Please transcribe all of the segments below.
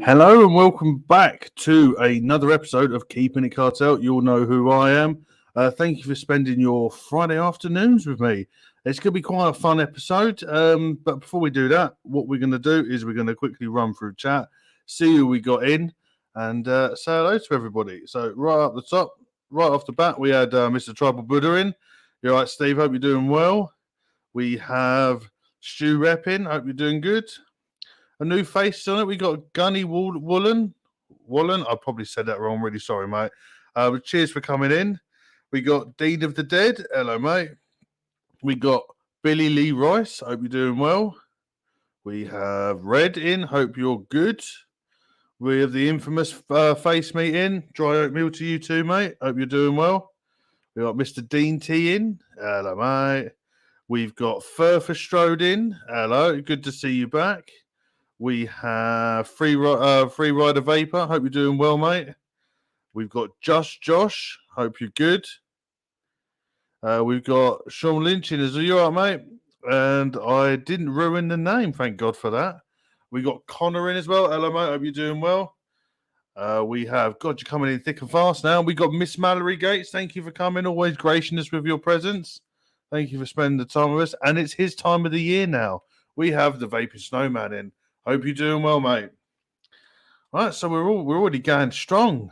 Hello and welcome back to another episode of Keeping It Cartel. You all know who I am. Thank you for spending your Friday afternoons with me. It's going to be quite a fun episode. But before we do that, what we're going to do is we're going to quickly run through chat, see who we got in, and say hello to everybody. So right up the top, right off the bat, we had Mr. Tribal Buddha in. You're right, Steve. Hope you're doing well. We have Stu Reppin. Hope you're doing good. A new face on it. We got Gunny Woolen. I probably said that wrong. Really sorry, mate. Cheers for coming in. We got Dean of the Dead. Hello, mate. We got Billy Lee Rice. Hope you're doing well. We have Red in. Hope you're good. We have the infamous face meet in. Dry oatmeal to you too, mate. Hope you're doing well. We got Mr. Dean T in. Hello, mate. We've got Further Strode in. Hello. Good to see you back. We have Free Rider Vapor. Hope you're doing well, mate. We've got Just Josh. Hope you're good. We've got Sean Lynch in as well. You all right, mate? And I didn't ruin the name. Thank God for that. We got Connor in as well. Hello, mate. Hope you're doing well. We have, God, you're coming in thick and fast now. We got Miss Mallory Gates. Thank you for coming. Always gracious with your presence. Thank you for spending the time with us. And it's his time of the year now. We have the Vaping Snowman in. Hope you're doing well, mate. All right, so we're already going strong.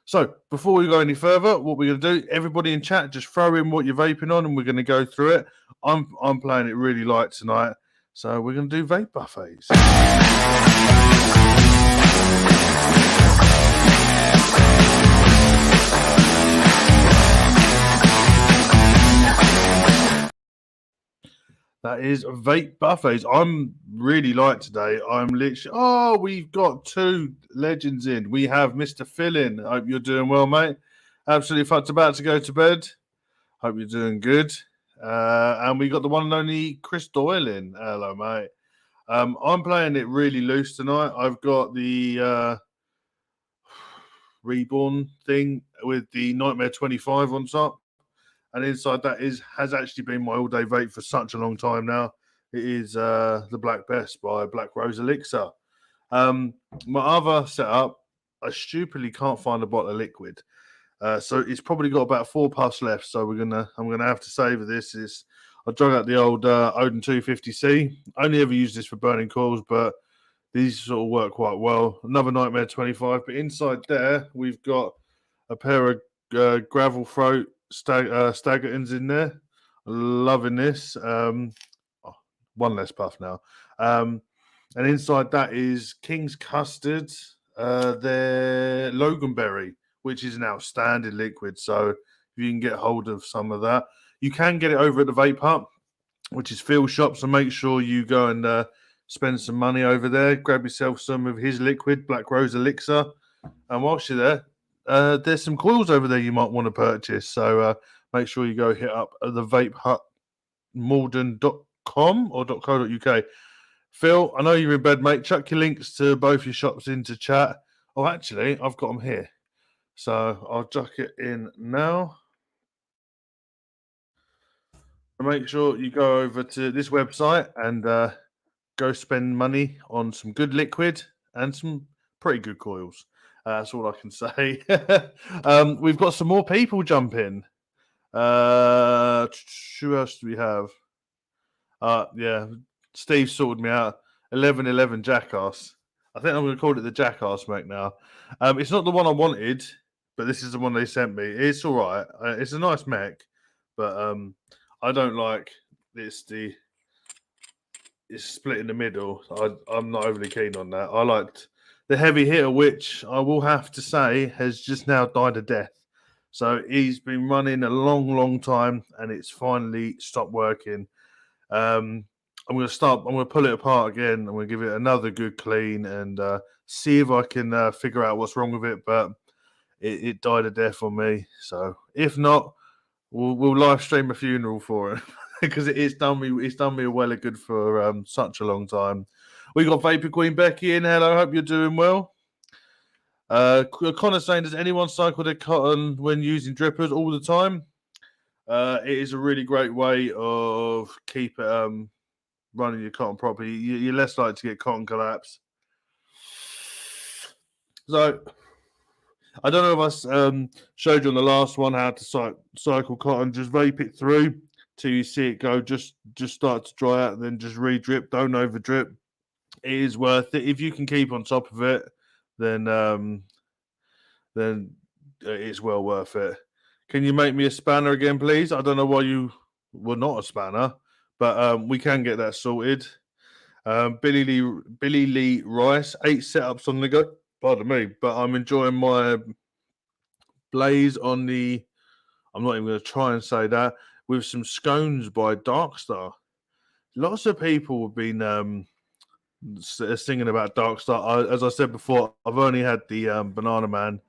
So before we go any further, what we're going to do, everybody in chat, just throw in what you're vaping on, and we're going to go through it. I'm playing it really light tonight, so we're going to do vape buffets. That is vape buffets. I'm really light today. I'm literally. We've got two legends in. We have Mr. Phil in. Hope you're doing well, mate. Absolutely fucked about to go to bed. Hope you're doing good. And we got the one and only Chris Doyle in. Hello, mate. I'm playing it really loose tonight. I've got the Reborn thing with the Nightmare 25 on top. And inside that has actually been my all-day vape for such a long time now. It is the Black Best by Black Rose Elixir. My other setup, I stupidly can't find a bottle of liquid. So it's probably got about 4 puffs left. So I'm gonna have to savor this. I drug out the old Odin 250C. Only ever used this for burning coils, but these sort of work quite well. Another Nightmare 25, but inside there we've got a pair of gravel throat Staggertons in there. Loving this. One less puff now. And inside that is King's Custard, their Loganberry, which is an outstanding liquid. So if you can get hold of some of that, you can get it over at the Vape Hut, which is Phil Shop. So make sure you go and spend some money over there. Grab yourself some of his liquid, Black Rose Elixir. And whilst you're there, there's some coils over there you might want to purchase. So make sure you go hit up the vapehutmalden.com or .co.uk. Phil, I know you're in bed, mate. Chuck your links to both your shops into chat. Oh, actually, I've got them here. So I'll chuck it in now. Make sure you go over to this website and go spend money on some good liquid and some pretty good coils. That's all I can say. We've got some more people jump in. Who else do we have? Yeah, Steve sorted me out. 1111 Jackass. I think I'm going to call it the Jackass mech now. It's not the one I wanted, but this is the one they sent me. It's all right. It's a nice mech, but I don't like it's split in the middle. I'm not overly keen on that. I liked the heavy hitter, which I will have to say has just now died a death. So he's been running a long, long time, and it's finally stopped working. I'm going to pull it apart again. I'm going to give it another good clean and see if I can figure out what's wrong with it. But it died a death on me. So if not, we'll live stream a funeral for it because it's done me a well of good for such a long time. We got Vapor Queen Becky in. Hello, hope you're doing well. Connor saying, does anyone cycle their cotton when using drippers all the time? It is a really great way of keep it running your cotton properly. You're less likely to get cotton collapse. So I don't know if I showed you on the last one how to cycle cotton. Just vape it through till you see it go. Just start to dry out, and then just re-drip. Don't over drip. It is worth it if you can keep on top of it. Then it's well worth it. Can you make me a spanner again, please? I don't know why you were not a spanner, but we can get that sorted. Billy Lee Rice, 8 setups on the go. Pardon me, but I'm enjoying my blaze on the. I'm not even going to try and say that with some scones by Darkstar. Lots of people have been singing about Darkstar. As I said before, I've only had the Banana Man.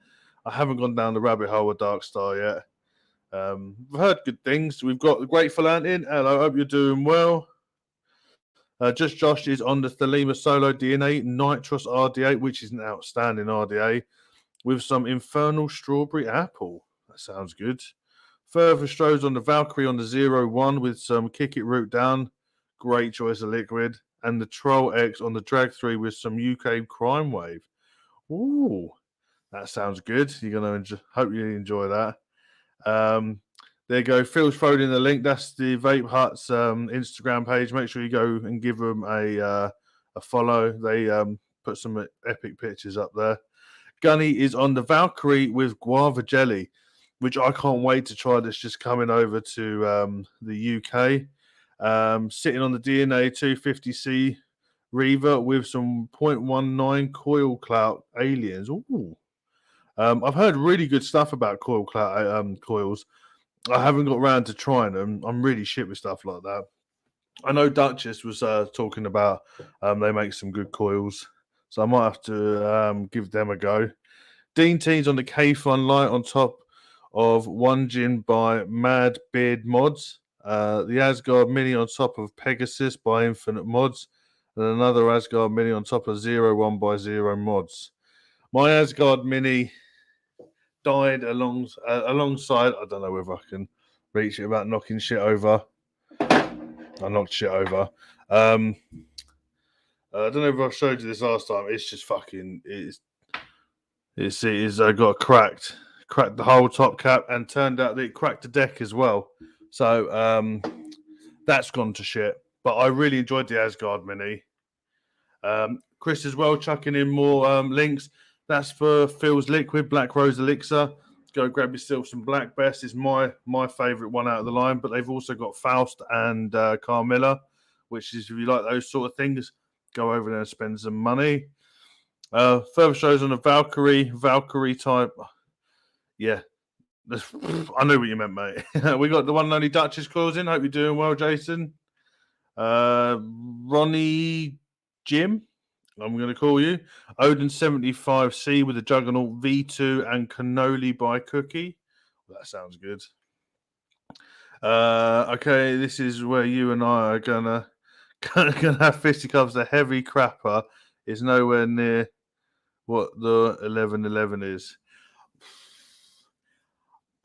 I haven't gone down the rabbit hole with Darkstar yet. I've heard good things. We've got the Grateful Ant in. Hello, hope you're doing well. Just Josh is on the Thelema Solo DNA Nitrous RDA, which is an outstanding RDA, with some Infernal Strawberry Apple. That sounds good. Further Strohs on the Valkyrie on the 01 with some Kick It Root Down. Great choice of liquid. And the Troll X on the Drag 3 with some UK Crime Wave. Ooh, that sounds good. You're going to hope you enjoy that. There you go. Phil's thrown in the link. That's the Vape Hut's Instagram page. Make sure you go and give them a follow. They put some epic pictures up there. Gunny is on the Valkyrie with guava jelly, which I can't wait to try. This just coming over to the UK. Sitting on the DNA 250C Reaver with some 0.19 coil clout aliens. Ooh. I've heard really good stuff about coil clout coils. I haven't got around to trying them. I'm really shit with stuff like that. I know Duchess was talking about they make some good coils, so I might have to give them a go. Dean T's on the K-Fun light on top of One Gin by Mad Beard Mods. The Asgard Mini on top of Pegasus by Infinite Mods. And another Asgard Mini on top of 01 by Zero Mods. My Asgard Mini died alongside. I don't know whether I can reach it without knocking shit over. I knocked shit over. I don't know if I showed you this last time. It's just fucking. It's got cracked the whole top cap, and turned out that it cracked the deck as well. So that's gone to shit. But I really enjoyed the Asgard Mini. Chris as well chucking in more links. That's for Phil's Liquid Black Rose Elixir. Go grab yourself some Black Best. It's my favourite one out of the line. But they've also got Faust and Carmilla, which is, if you like those sort of things, go over there and spend some money. Further shows on the Valkyrie type. Yeah, I knew what you meant, mate. We got the one and only Duchess calls in. Hope you're doing well, Jason. Ronnie Jim, I'm going to call you. Odin 75C with the Juggernaut V2 and Cannoli by Cookie. Well, that sounds good. Okay, this is where you and I are gonna have fisticuffs. The heavy crapper is nowhere near what the 1111 is.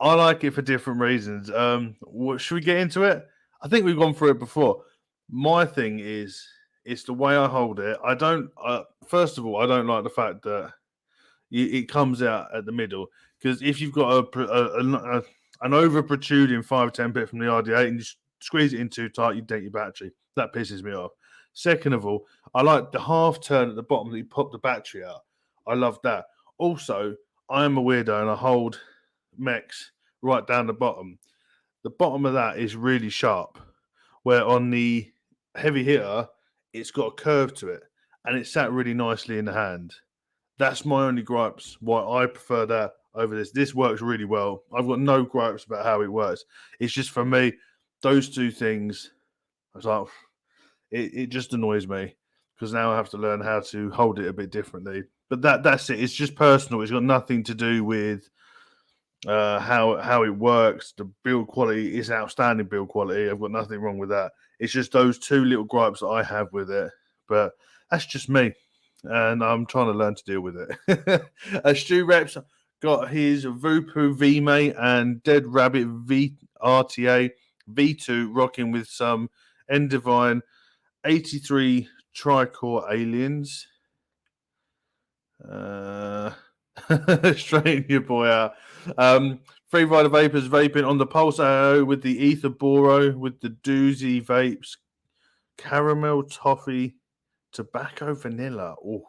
I like it for different reasons. Should we get into it? I think we've gone through it before. My thing is, it's the way I hold it. I don't. First of all, I don't like the fact that it comes out at the middle, because if you've got an over protruding 510 bit from the RD8 and you squeeze it in too tight, you dent your battery. That pisses me off. Second of all, I like the half turn at the bottom that you pop the battery out. I love that. Also, I am a weirdo and I hold mechs right down the bottom. The bottom of that is really sharp, where on the heavy hitter, it's got a curve to it and it's sat really nicely in the hand. That's my only gripes, why I prefer that over this. This works really well. I've got no gripes about how it works. It's just, for me, those two things, I was like, it just annoys me, because now I have to learn how to hold it a bit differently. But that's it. It's just personal. It's got nothing to do with how it works. The build quality is outstanding build quality. I've got nothing wrong with that. It's just those two little gripes that I have with it. But that's just me, and I'm trying to learn to deal with it. Stu Reps got his Vupu V-Mate and Dead Rabbit RTA V2 rocking with some Endivine 83 Tricore aliens. Straighten your boy out. Free Rider Vapors vaping on the Pulse AO with the Ether Boro, with the Doozy Vapes, caramel toffee, tobacco vanilla. Oh,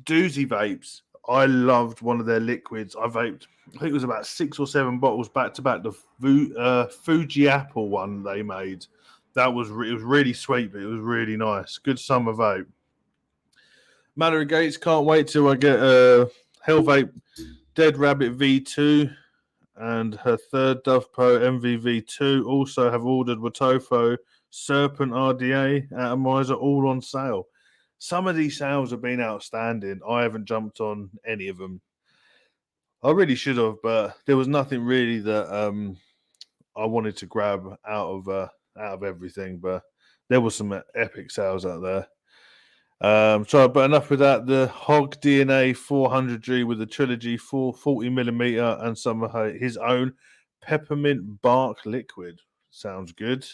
Doozy Vapes. I loved one of their liquids. I vaped, I think it was about 6 or 7 bottles back to back. The Fuji Apple one they made. It was really sweet, but it was really nice. Good summer vape. Mallory Gates, can't wait till I get Hell Vape Dead Rabbit V2 and her third Dove Pro MVV2. Also have ordered Watofo Serpent RDA Atomizer, all on sale. Some of these sales have been outstanding. I haven't jumped on any of them. I really should have, but there was nothing really that I wanted to grab out of everything. But there was some epic sales out there. But enough with that. The Hog DNA 400G with the Trilogy 440mm and some of his own peppermint bark liquid. Sounds good.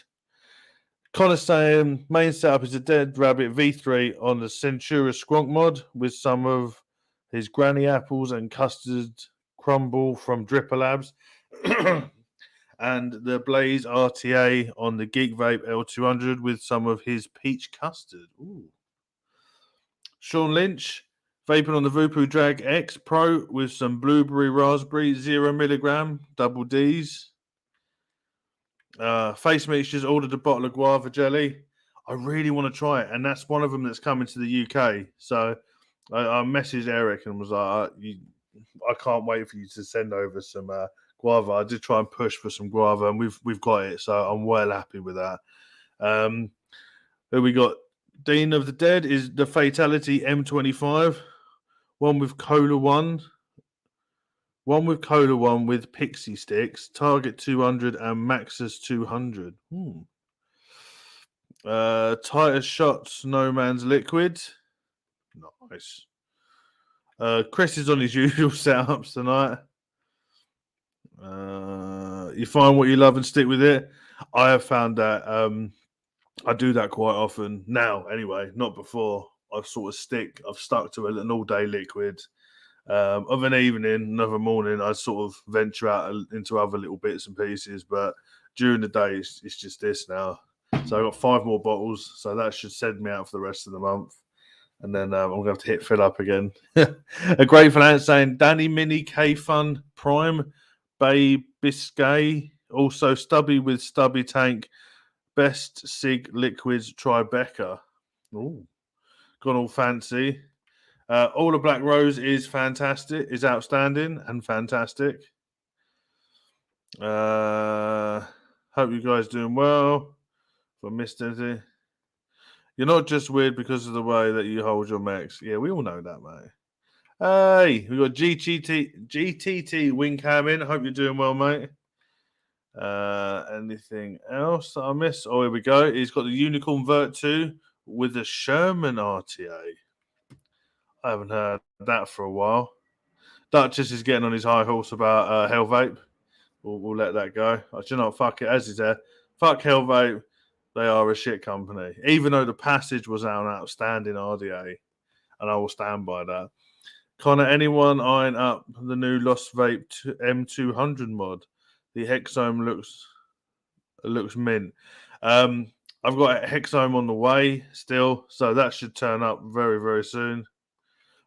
Connor saying main setup is a Dead Rabbit V3 on the Centura Squonk mod with some of his granny apples and custard crumble from Dripper Labs. And the Blaze RTA on the Geek Vape L200 with some of his peach custard. Ooh. Sean Lynch, vaping on the Vupu Drag X Pro with some blueberry raspberry 0mg double D's. Face Meats just ordered a bottle of guava jelly. I really want to try it, and that's one of them that's coming to the UK. So I messaged Eric and was like, I can't wait for you to send over some guava. I did try and push for some guava, and we've got it, so I'm well happy with that. Who we got? Dean of the Dead is the Fatality M25, one with Cola 1, with Pixie Sticks, Target 200 and Maxus 200. Titus Shots, No Man's Liquid. Nice. Chris is on his usual setups tonight. You find what you love and stick with it. I have found that I do that quite often now, anyway, not before. I've stuck to an all-day liquid. Of an evening, another morning, I sort of venture out into other little bits and pieces. But during the day, it's just this now. So I've got 5 more bottles, so that should send me out for the rest of the month. And then I'm going to have to hit fill up again. A grateful ant saying, Danny Mini K Fun Prime, Bay Biscay, also Stubby with Stubby Tank, Best Sig Liquids Tribeca. Ooh, gone all fancy. All the Black Rose is fantastic, is outstanding and fantastic. Hope you guys doing well. If I missed anything. You're not just weird because of the way that you hold your mechs. Yeah, we all know that, mate. Hey, we got GTT Wingcam in. Hope you're doing well, mate. Anything else that I missed? Oh, here we go. He's got the Unicorn Vert 2 with the Sherman RTA. I haven't heard that for a while. Duchess is getting on his high horse about Hell Vape. We'll let that go. I do not fuck it as is there. Fuck Hell Vape. They are a shit company. Even though the Passage was an outstanding RDA, and I will stand by that. Connor, anyone eyeing up the new Lost Vape M200 mod? The Hexome looks mint. I've got a Hexome on the way still, so that should turn up very, very soon.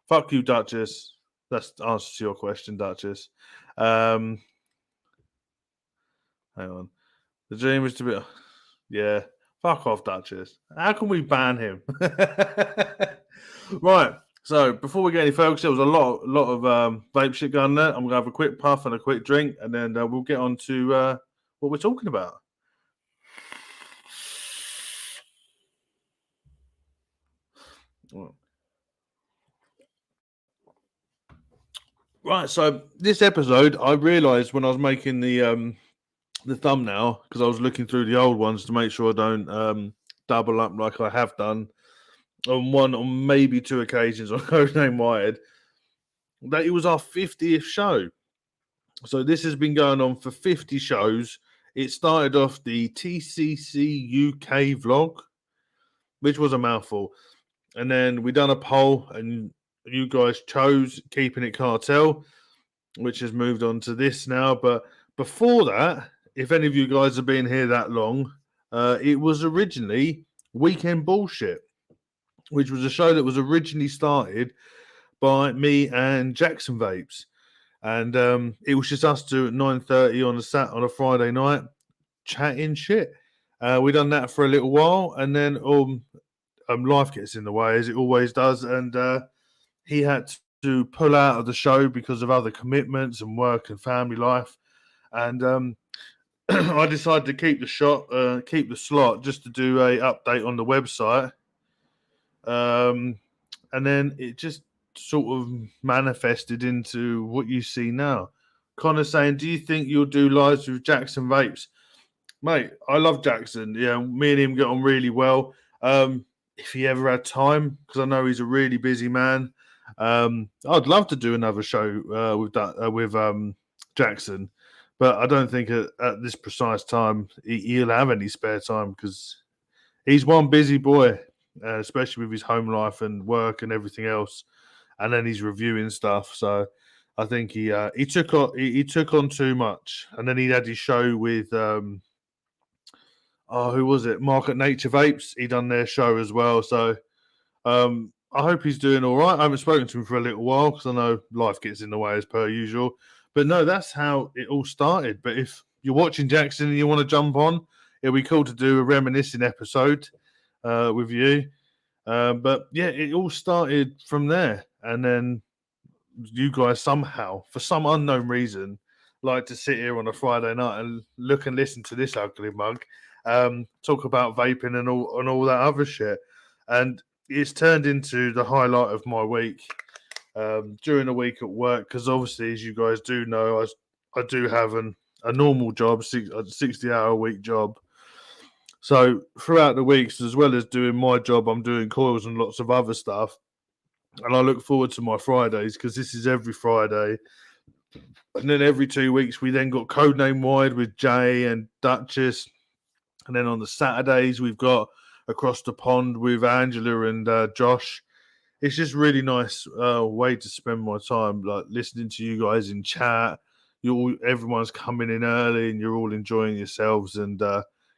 Fuck you, Duchess. That's the answer to your question, Duchess. Hang on. The dream is to be... Yeah. Fuck off, Duchess. How can we ban him? Right. So before we get any further, there was a lot of vape shit going there. I'm going to have a quick puff and a quick drink, and then we'll get on to what we're talking about. Right. So this episode, I realised when I was making the thumbnail, because I was looking through the old ones to make sure I don't double up like I have done on one or maybe 2 occasions on Codename Wired, that it was our 50th show. So this has been going on for 50 shows. It started off the TCC UK vlog, which was a mouthful. And then we done a poll, and you guys chose Keeping It Cartel, which has moved on to this now. But before that, if any of you guys have been here that long, it was originally Weekend Bullshit, which was a show that was originally started by me and Jackson Vapes. And it was just us two at 9:30 on a Friday night chatting shit. We done that for a little while, and then life gets in the way, as it always does, and he had to pull out of the show because of other commitments and work and family life. And I decided to keep the slot, just to do a update on the website. And then it just sort of manifested into what you see now. Connor saying, do you think you'll do lives with Jackson Vapes? Mate, I love Jackson. Yeah, me and him get on really well. If he ever had time, because I know he's a really busy man, I'd love to do another show with Jackson, but I don't think at this precise time he'll have any spare time, because he's one busy boy, especially with his home life and work and everything else, and then he's reviewing stuff. So I think he took on too much, and then he had his show with who was it? Market Nature Vapes. He done their show as well. So I hope he's doing all right. I haven't spoken to him for a little while because I know life gets in the way as per usual. But no, that's how it all started. But if you're watching Jackson and you want to jump on, it'll be cool to do a reminiscing episode with you. But yeah, it all started from there. And then you guys somehow, for some unknown reason, like to sit here on a Friday night and look and listen to this ugly mug talk about vaping and all that other shit. And it's turned into the highlight of my week during the week at work, because obviously, as you guys do know, I do have a normal job, a 60-hour-a-week job. So throughout the weeks, as well as doing my job, I'm doing coils and lots of other stuff. And I look forward to my Fridays, because this is every Friday. And then every 2 weeks, we then got Codename Wide with Jay and Duchess. And then on the Saturdays, we've got Across the Pond with Angela and Josh. It's just really nice way to spend my time, like listening to you guys in chat. Everyone's coming in early and you're all enjoying yourselves and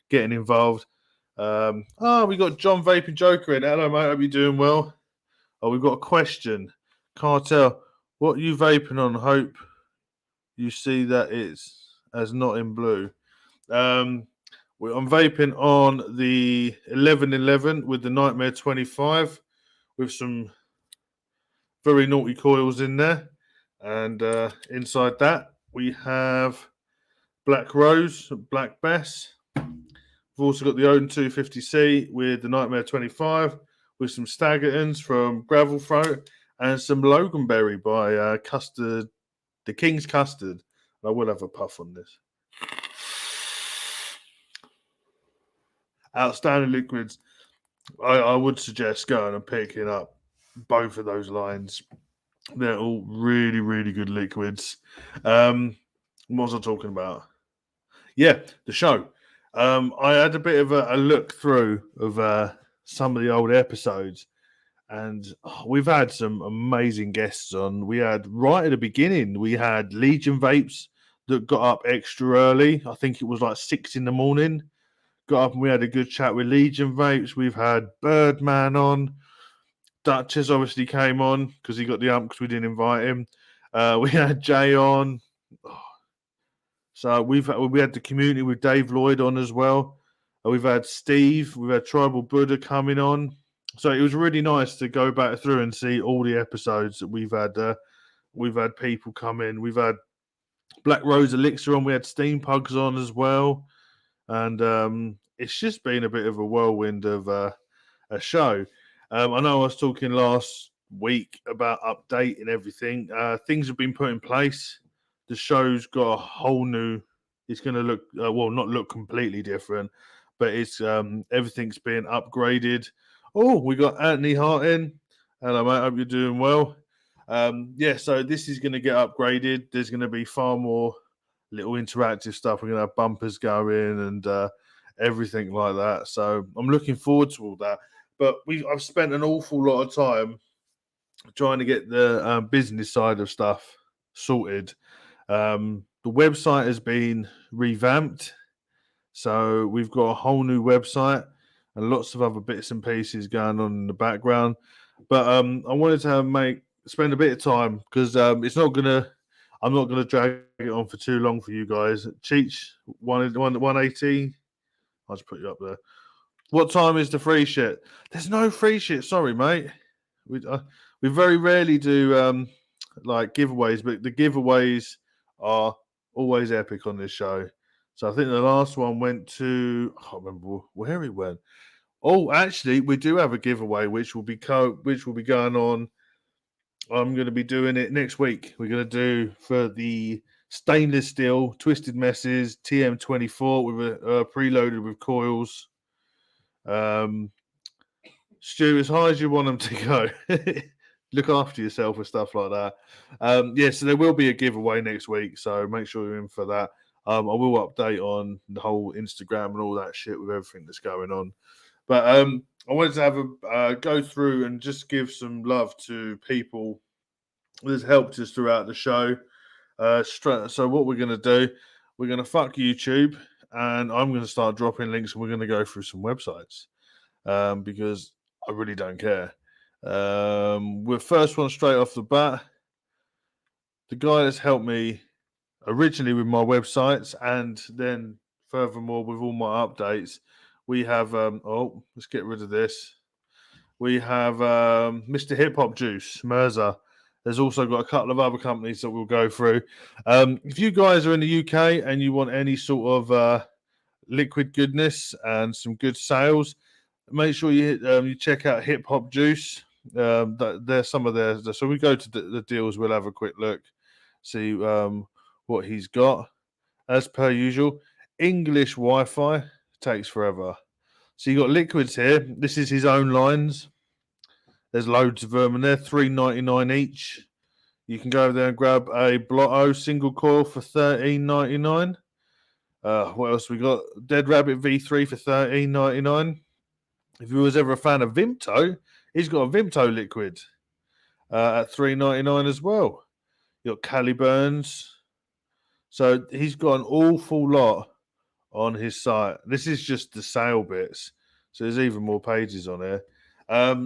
getting involved. We got John Vaping Joker in. Hello, mate. Hope you're doing well. Oh, we've got a question. Cartel, what are you vaping on? Hope you see that it's as not in blue. I'm vaping on the 1111 with the Nightmare 25 with some very naughty coils in there. And inside that, we have Black Rose, Black Bess. We've also got the Odin 250C with the Nightmare 25 with some Staggertons from Gravel Throat and some Loganberry by Custard, the King's Custard. I will have a puff on this. Outstanding liquids. I would suggest going and picking up both of those lines. They're all really, really good liquids. What was I talking about? Yeah, the show. I had a bit of a look through of some of the old episodes, and we've had some amazing guests on. We had, right at the beginning, we had Legion Vapes that got up extra early. I think it was like 6 a.m. Got up and we had a good chat with Legion Vapes. We've had Birdman on. Duchess obviously came on because he got the ump because we didn't invite him. We had Jay on. So we had the community with Dave Lloyd on as well. We've had Steve. We've had Tribal Buddha coming on. So it was really nice to go back through and see all the episodes that we've had. We've had people come in. We've had Black Rose Elixir on. We had Steam Pugs on as well. And it's just been a bit of a whirlwind of a show. I know I was talking last week about updating everything. Things have been put in place. The show's got a whole new. It's going to look not look completely different, but it's everything's being upgraded. Oh, we got Anthony Hart in. Hello, mate. Hope you're doing well. So this is going to get upgraded. There's going to be far more little interactive stuff. We're going to have bumpers going and everything like that. So I'm looking forward to all that. But I've spent an awful lot of time trying to get the business side of stuff sorted. The website has been revamped, so we've got a whole new website and lots of other bits and pieces going on in the background. But I wanted to spend a bit of time because it's not gonna. I'm not gonna drag it on for too long for you guys. Cheech 180. I'll just put you up there. What time is the free shit? There's no free shit. Sorry, mate. We very rarely do like giveaways, but the giveaways are always epic on this show. So I think the last one went to, I can't remember where it went. Oh, actually, we do have a giveaway which will be going on. I'm going to be doing it next week. We're going to do for the stainless steel Twisted Messes TM24 with a preloaded with coils. Stu, as high as you want them to go. Look after yourself and stuff like that. Yeah, so there will be a giveaway next week, so make sure you're in for that. I will update on the whole Instagram and all that shit with everything that's going on. But I wanted to have a go through and just give some love to people that's helped us throughout the show. So what we're going to do, we're going to fuck YouTube, and I'm going to start dropping links, and we're going to go through some websites because I really don't care. With first one straight off the bat, the guy that's helped me originally with my websites and then furthermore with all my updates, we have let's get rid of this. We have Mr. Hip Hop Juice, Mirza. There's also got a couple of other companies that we'll go through. If you guys are in the UK and you want any sort of liquid goodness and some good sales, make sure you check out Hip Hop Juice. There's some of theirs. So we go to the deals. We'll have a quick look, see what he's got. As per usual, English Wi-Fi takes forever. So you got liquids here. This is his own lines. There's loads of them, and they're $3.99 each. You can go over there and grab a Blotto single coil for $13.99. What else we got? Dead Rabbit V3 for $13.99. If you was ever a fan of Vimto, he's got a Vimto liquid at $3.99 as well. You got Caliburns. So he's got an awful lot on his site. This is just the sale bits. So there's even more pages on here.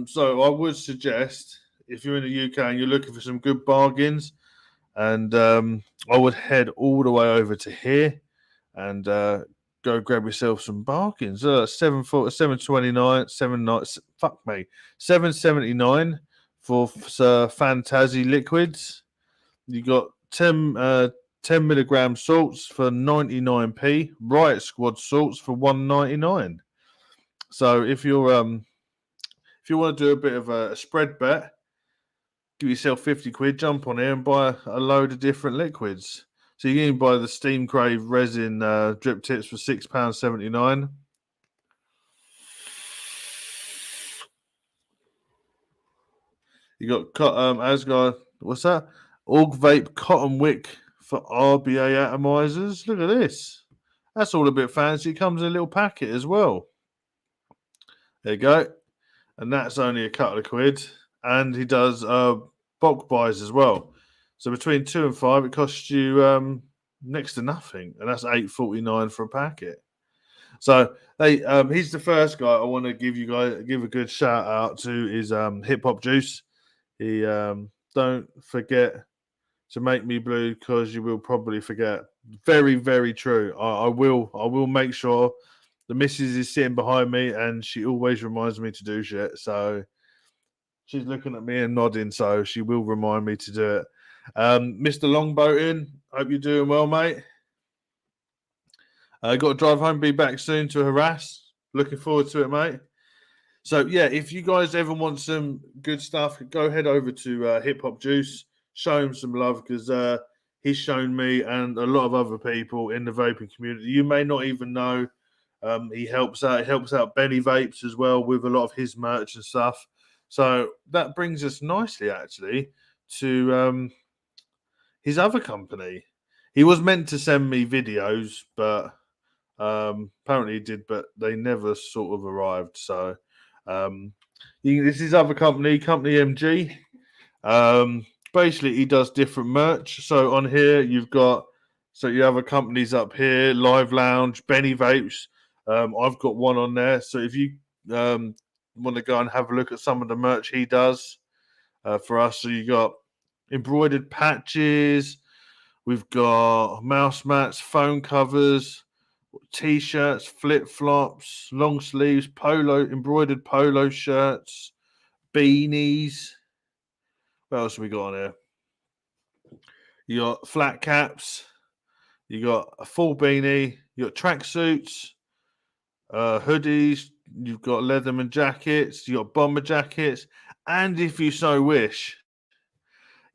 So I would suggest if you're in the UK and you're looking for some good bargains, and I would head all the way over to here and go grab yourself some bargains. 729, 779 for Fantasy liquids. You got 10 milligram salts for 99p. Riot Squad salts for 1.99. So if you want to do a bit of a spread bet, give yourself 50 quid, jump on here and buy a load of different liquids. So you can buy the Steam Crave resin drip tips for £6.79. You got Asgard, what's that? Org Vape Cotton Wick for RBA atomizers. Look at this. That's all a bit fancy. It comes in a little packet as well. There you go. And that's only a couple of quid. And he does bulk buys as well. So between 2 and 5, it costs you next to nothing. And that's $8.49 for a packet. So he's the first guy I want to give a good shout out to is Hip Hop Juice. He don't forget to make me blue because you will probably forget. Very, very true. I will make sure the missus is sitting behind me and she always reminds me to do shit. So she's looking at me and nodding, so she will remind me to do it. Mr. Longboating, hope you're doing well, mate. Got to drive home, be back soon to harass. Looking forward to it, mate. So, yeah, if you guys ever want some good stuff, go head over to Hip Hop Juice. Show him some love because he's shown me and a lot of other people in the vaping community. You may not even know he helps out. He helps out Benny Vapes as well with a lot of his merch and stuff. So that brings us nicely, actually, to his other company. He was meant to send me videos, but apparently he did, but they never sort of arrived. So this is other company MG. Basically, he does different merch. So on here, you have a companies up here, Live Lounge, Benny Vapes. I've got one on there. So if you want to go and have a look at some of the merch he does for us, so you got embroidered patches, we've got mouse mats, phone covers, t-shirts, flip-flops, long sleeves, embroidered polo shirts, beanies. What else have we got on here? You got flat caps, you got a full beanie, you got tracksuits, hoodies, you've got Leatherman jackets, you got bomber jackets, and if you so wish,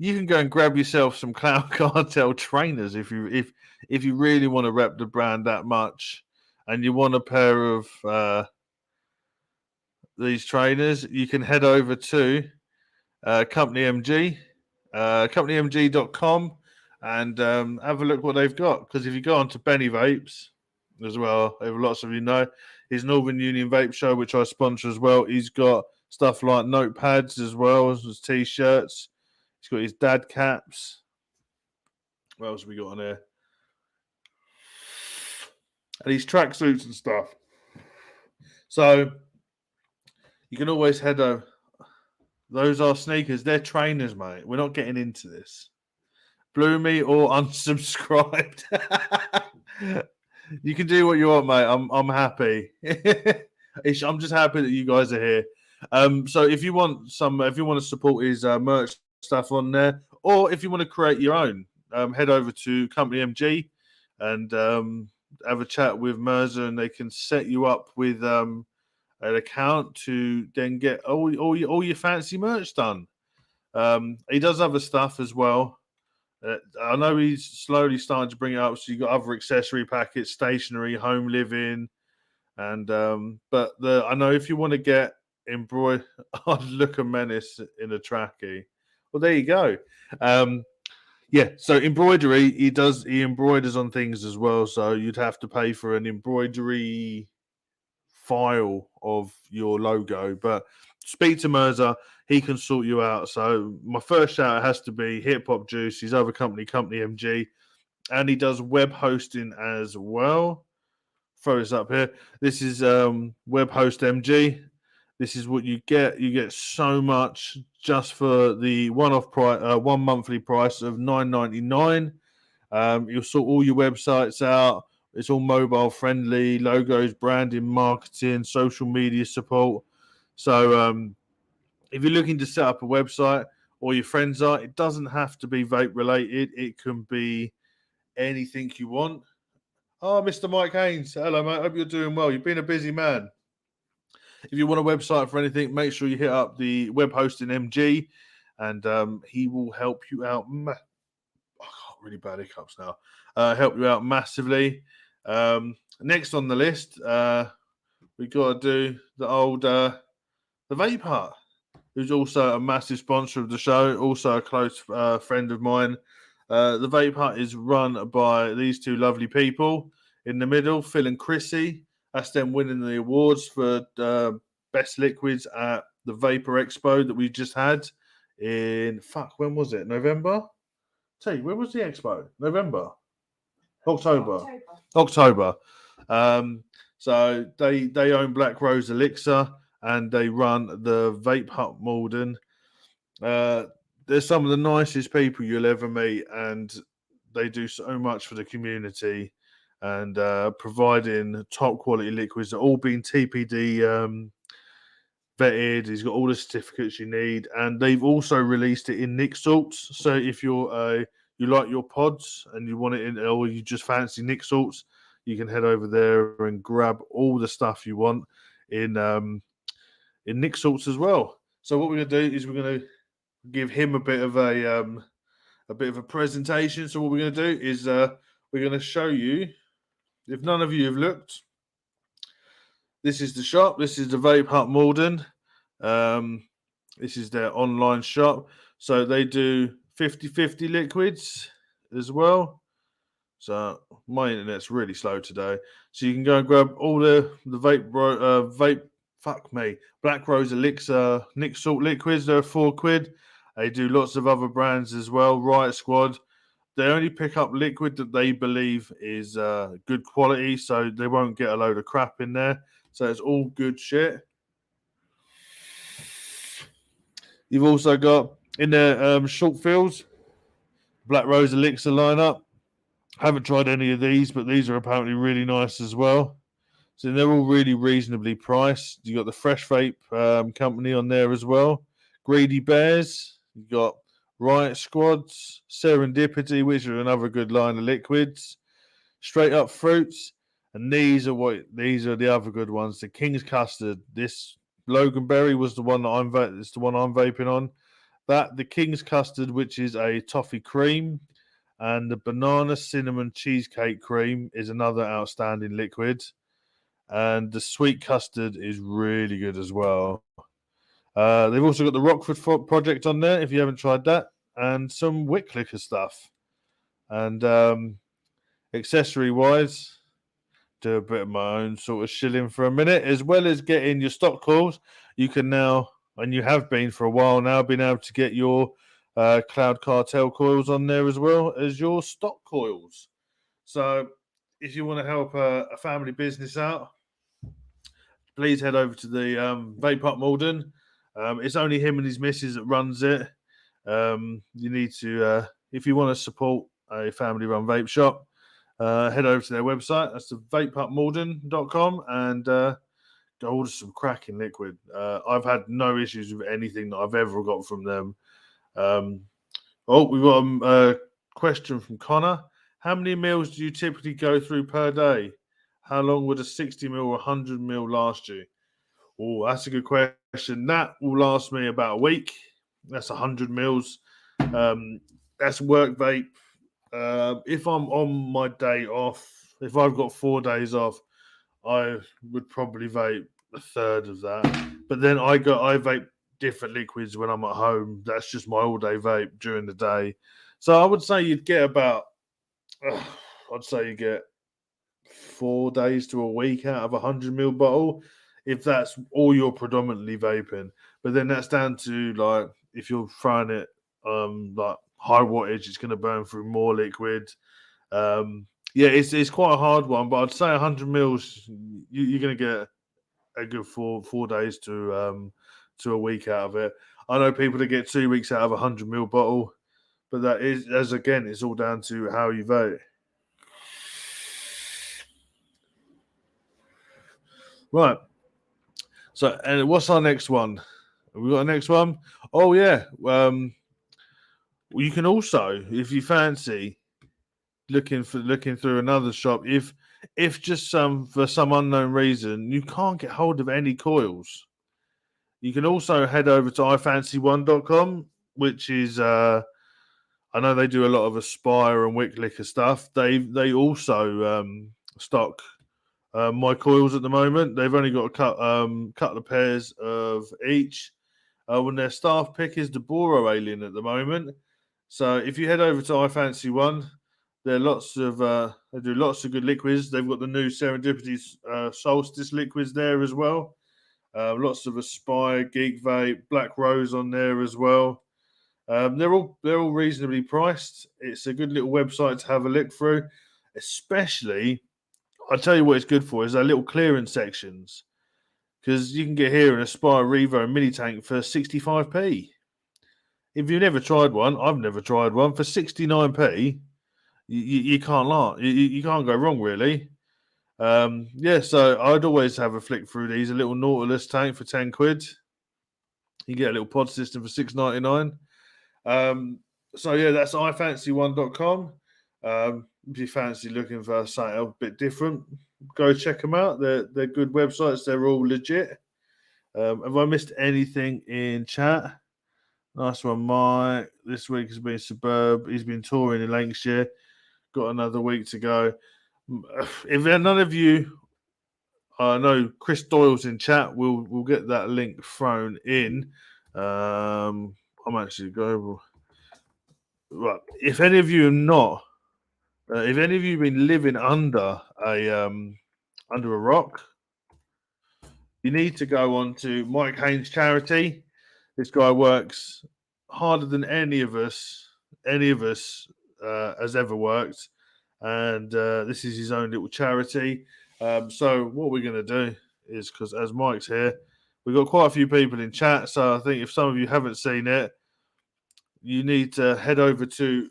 you can go and grab yourself some Cloud Cartel trainers if you really want to rep the brand that much, and you want a pair of these trainers. You can head over to Company MG, companymg.com, and have a look what they've got. Because if you go on to Benny Vapes as well, lots of you know his Northern Union Vape Show, which I sponsor as well. He's got stuff like notepads as well as t-shirts. He's got his dad caps. What else have we got on here? And these tracksuits and stuff. So you can always head over. Those are sneakers. They're trainers, mate. We're not getting into this. Blue me or unsubscribed. You can do what you want, mate. I'm happy. I'm just happy that you guys are here. So if you want to support his merch stuff on there, or if you want to create your own, head over to Company MG and have a chat with Mirza, and they can set you up with an account to then get all your fancy merch done. He does other stuff as well. I know he's slowly starting to bring it up. So you got other accessory packets, stationery, home living, and I know if you want to get embroidered, I'd look a menace in a trackie. Well, there you go. Yeah, so embroidery, he embroiders on things as well. So you'd have to pay for an embroidery file of your logo, but speak to Mirza, he can sort you out. So my first shout has to be Hip Hop Juice, his other company MG, and he does web hosting as well. Throw this up here. This is web host MG. This is what you get. You get so much just for the one-off price, one monthly price of $9.99. You'll sort all your websites out. It's all mobile friendly, logos, branding, marketing, social media support. So if you're looking to set up a website, or your friends are, it doesn't have to be vape related. It can be anything you want. Oh, Mr. Mike Haynes. Hello, mate. Hope you're doing well. You've been a busy man. If you want a website for anything, make sure you hit up the web hosting MG, and he will help you out. I got really bad hiccups now. Help you out massively. Next on the list, we got to do the old the Vape Hut, who's also a massive sponsor of the show, also a close friend of mine. The Vape Hut is run by these two lovely people in the middle, Phil and Chrissy. That's them winning the awards for best liquids at the Vapor Expo that we just had in when was it? November? When was the expo? November? October. So they own Black Rose Elixir, and they run the Vape Hut Malden. They're some of the nicest people you'll ever meet, and they do so much for the community and providing top quality liquids that all been TPD vetted. He's got all the certificates you need, and they've also released it in Nick salts. So if you like your pods and you want it in, or you just fancy Nick salts, you can head over there and grab all the stuff you want in Nick salts as well. So what we're going to do is we're going to give him a bit of a presentation. So what we're going to do is we're going to show you. If none of you have looked, this is the shop. This is the Vape Hut Malden. This is their online shop. So they do 50/50 liquids as well. So my internet's really slow today. So you can go and grab all the vape. Black Rose Elixir Nick Salt liquids. They're £4. They do lots of other brands as well. Riot Squad. They only pick up liquid that they believe is good quality, so they won't get a load of crap in there. So it's all good shit. You've also got in their short fills, Black Rose Elixir lineup. Haven't tried any of these, but these are apparently really nice as well. So they're all really reasonably priced. You got the Fresh Vape company on there as well. Greedy Bears. You got Riot Squads, Serendipity, which are another good line of liquids. Straight Up Fruits, and these are the other good ones. The King's Custard. This Loganberry was the one that it's the one I'm vaping on. The King's Custard, which is a toffee cream, and the Banana Cinnamon Cheesecake Cream is another outstanding liquid. And the Sweet Custard is really good as well. They've also got the Rockford Project on there, if you haven't tried that, and some Wick Liquor stuff. And accessory-wise, do a bit of my own sort of shilling for a minute, as well as getting your stock coils. You can now, and you have been for a while now, been able to get your Cloud Cartel coils on there as well as your stock coils. So if you want to help a family business out, please head over to the Vape Up Malden. It's only him and his missus that runs it. You need to, if you want to support a family-run vape shop, head over to their website. That's the vapeupmalden.com and go order some cracking liquid. I've had no issues with anything that I've ever got from them. We've got a question from Connor. How many meals do you typically go through per day? How long would a 60 mil or 100 mil last you? Oh, that's a good question. That will last me about a week. That's 100 mils. That's work vape. If I'm on my day off, if I've got 4 days off, I would probably vape a third of that. But then I vape different liquids when I'm at home. That's just my all-day vape during the day. So I would say you'd get about, I'd say you get 4 days to a week out of a 100 ml bottle, if that's all you're predominantly vaping. But then that's down to like if you're throwing it like high wattage, it's going to burn through more liquid. It's quite a hard one, but I'd say 100 mils, you're going to get a good 4 days to a week out of it. I know people that get 2 weeks out of a 100 ml bottle, but that is, as again, it's all down to how you vape. Right. So, and what's our next one? Have we got a next one? Oh yeah. You can also, if you fancy, looking through another shop. If just for some unknown reason you can't get hold of any coils, you can also head over to ifancy1.com, which is I know they do a lot of Aspire and Wick Liquor stuff. They also stock my coils at the moment. They've only got a couple of pairs of each. When their staff pick is the Boro Alien at the moment. So if you head over to iFancy1, there are lots of they do lots of good liquids. They've got the new Serendipity Solstice liquids there as well. Lots of Aspire, Geek Vape, Black Rose on there as well. They're all reasonably priced. It's a good little website to have a look through, especially. I'll tell you what it's good for is our little clearance sections, because you can get here an Aspire Revo mini tank for 65p. If you've never tried one, I've never tried one, for 69p, you can't lie. You can't go wrong, really. So I'd always have a flick through these. A little Nautilus tank for 10 quid. You get a little pod system for $6.99. That's ifancy1.com. If you fancy looking for something a bit different, go check them out. They're good websites. They're all legit. Have I missed anything in chat? Nice one, Mike. This week has been superb. He's been touring in Lancashire. Got another week to go. If none of you, I know Chris Doyle's in chat. We'll get that link thrown in. I'm actually going. Right. If any of you are not, if any of you have been living under a rock, you need to go on to Mike Haynes' charity. This guy works harder than any of us has ever worked, and this is his own little charity. So what we're going to do is, because as Mike's here, we've got quite a few people in chat, so I think if some of you haven't seen it, you need to head over to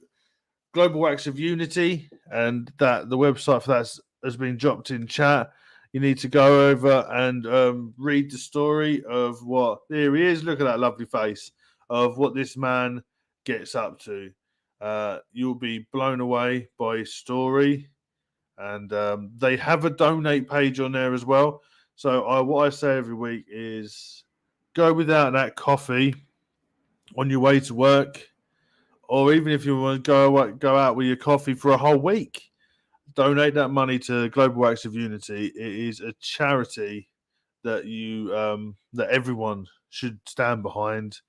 Global Acts of Unity, and that the website for that has been dropped in chat. You need to go over and read the story of what, there he is, look at that lovely face, of what this man gets up to. You'll be blown away by his story, and they have a donate page on there as well. So what I say every week is go without that coffee on your way to work, or even if you want to go out with your coffee for a whole week, donate that money to Global Acts of Unity. It is a charity that that everyone should stand behind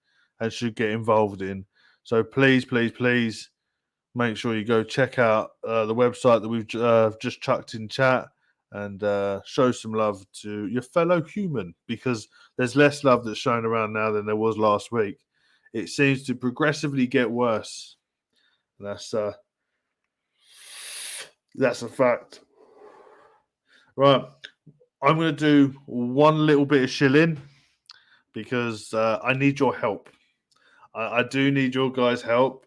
and should get involved in. So please, please, please make sure you go check out the website that we've just chucked in chat, and show some love to your fellow human, because there's less love that's shown around now than there was last week. It seems to progressively get worse. That's a fact. Right, I'm going to do one little bit of shilling, because I need your help. I do need your guys' help.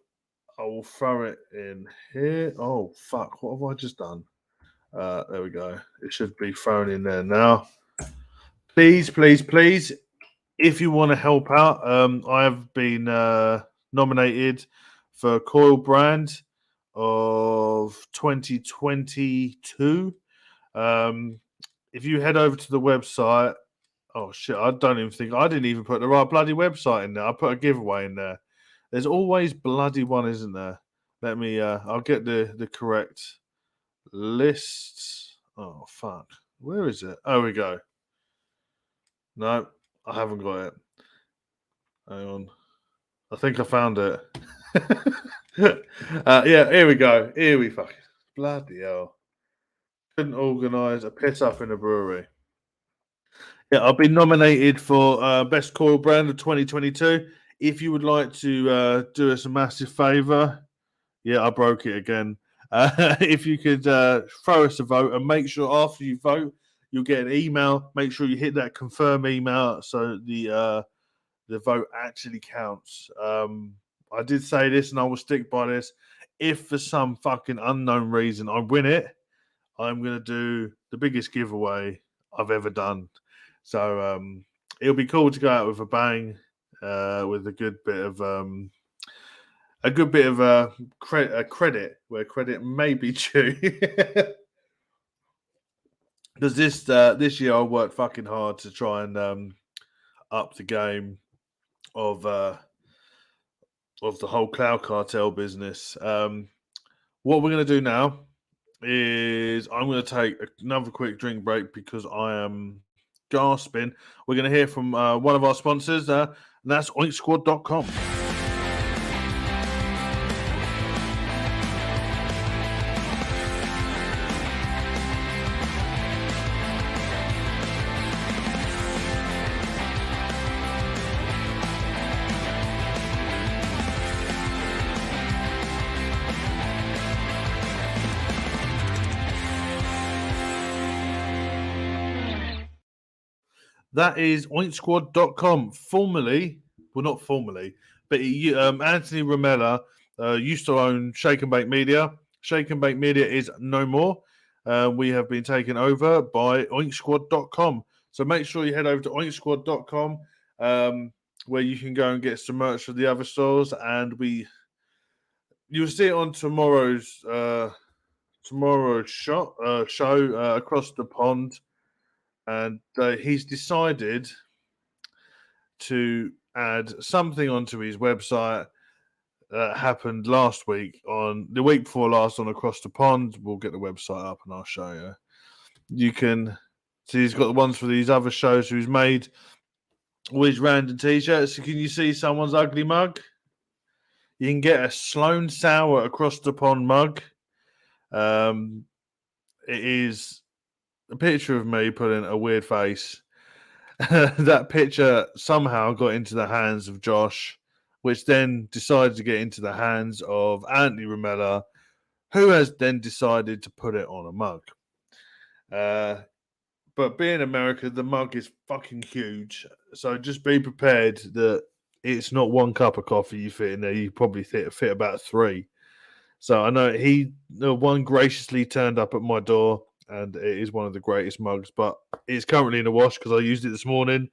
I will throw it in here. Oh, fuck. What have I just done? There we go. It should be thrown in there now. Please, please, please, if you want to help out, I have been nominated for Coil Brand of 2022. If you head over to the website, oh shit, I didn't even put the right bloody website in there. I put a giveaway in there. There's always bloody one, isn't there? Let me I'll get the correct list. Oh fuck. Where is it? Oh, we go. No, I haven't got it. Hang on. I think I found it. Yeah, here we go. Here we fucking bloody hell. Couldn't organise a piss up in a brewery. Yeah, I've been nominated for Best Coil Brand of 2022. If you would like to do us a massive favour, yeah, I broke it again. If you could throw us a vote, and make sure after you vote, you'll get an email. Make sure you hit that confirm email so the vote actually counts. I did say this, and I will stick by this. If for some fucking unknown reason I win it, I'm going to do the biggest giveaway I've ever done. So it'll be cool to go out with a bang, with a good bit of credit where credit may be due. Because this year I worked fucking hard to try and up the game of the whole cloud cartel business. What we're going to do now is I'm going to take another quick drink break because I am gasping. We're going to hear from one of our sponsors, and that's oinksquad.com. That is oinksquad.com. Not formally, but Anthony Romella used to own Shake and Bake Media. Shake and Bake Media is no more. We have been taken over by oinksquad.com. So make sure you head over to oinksquad.com, where you can go and get some merch for the other stores. And you'll see it on tomorrow's show across the pond. And he's decided to add something onto his website that happened last week, on the week before last, on Across the Pond. We'll get the website up and I'll show you. You can see he's got the ones for these other shows. So he's made all these random t-shirts. So can you see someone's ugly mug? You can get a Sloan Sour Across the Pond mug. It is a picture of me putting a weird face. That picture somehow got into the hands of Josh, which then decided to get into the hands of Anthony Ramella, who has then decided to put it on a mug. But being America, the mug is fucking huge. So just be prepared that it's not one cup of coffee you fit in there. You probably fit about 3. So I know the one graciously turned up at my door, and it is one of the greatest mugs. But it's currently in the wash because I used it this morning.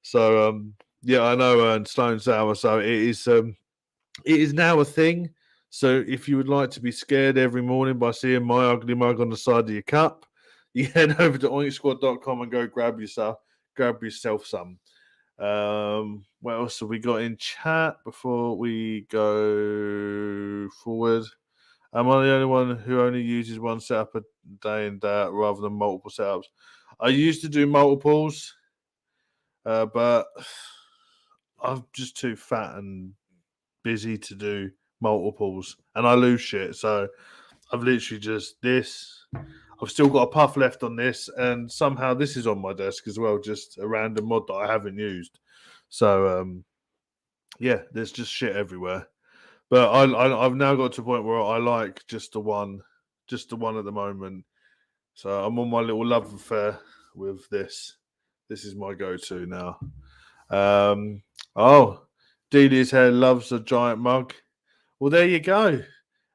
So yeah, I know Stone Sour. So it is now a thing. So if you would like to be scared every morning by seeing my ugly mug on the side of your cup, you head over to oinksquad.com and go grab yourself some. What else have we got in chat before we go forward? Am I the only one who only uses one setup a day and day out rather than multiple setups? I used to do multiples, but I'm just too fat and busy to do multiples, and I lose shit. So I've literally just this. I've still got a puff left on this, and somehow this is on my desk as well, just a random mod that I haven't used. So yeah, there's just shit everywhere. But I've now got to a point where I like just the one at the moment. So I'm on my little love affair with this. This is my go-to now. Dealey's hair loves a giant mug. Well, there you go.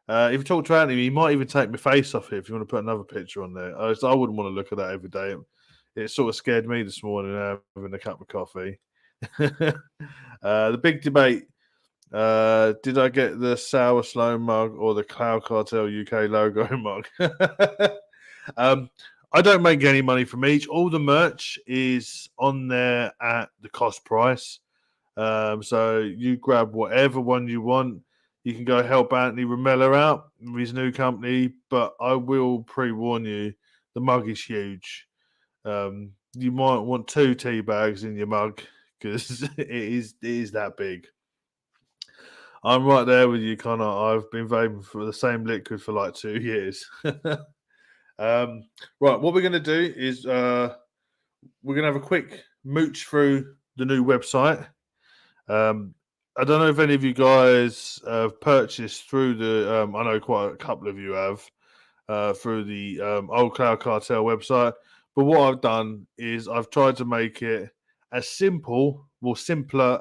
If you talk to Anthony, he might even take my face off here if you want to put another picture on there. I wouldn't want to look at that every day. It sort of scared me this morning having a cup of coffee. The big debate. Did I get the Sour Sloan mug or the Cloud Cartel UK logo mug? I don't make any money from each. All the merch is on there at the cost price. So you grab whatever one you want. You can go help Anthony Ramella out with his new company, but I will pre-warn you, the mug is huge. You might want 2 tea bags in your mug because it is that big. I'm right there with you, Connor. I've been vaping for the same liquid for like 2 years. Right, what we're going to do is we're going to have a quick mooch through the new website. I don't know if any of you guys have purchased through the, I know quite a couple of you have, through the old Cloud Cartel website. But what I've done is I've tried to make it as simpler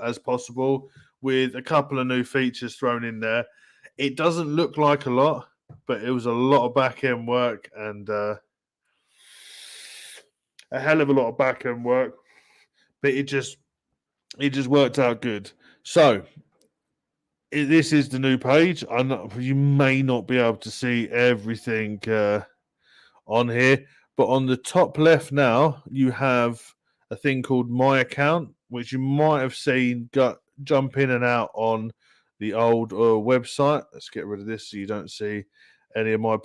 as possible with a couple of new features thrown in there. It doesn't look like a lot, but it was a lot of back-end work and a hell of a lot of back-end work. But it just worked out good. So this is the new page. You may not be able to see everything on here, but on the top left now, you have a thing called My Account, which you might have seen jump in and out on the old website. Let's get rid of this so you don't see any of my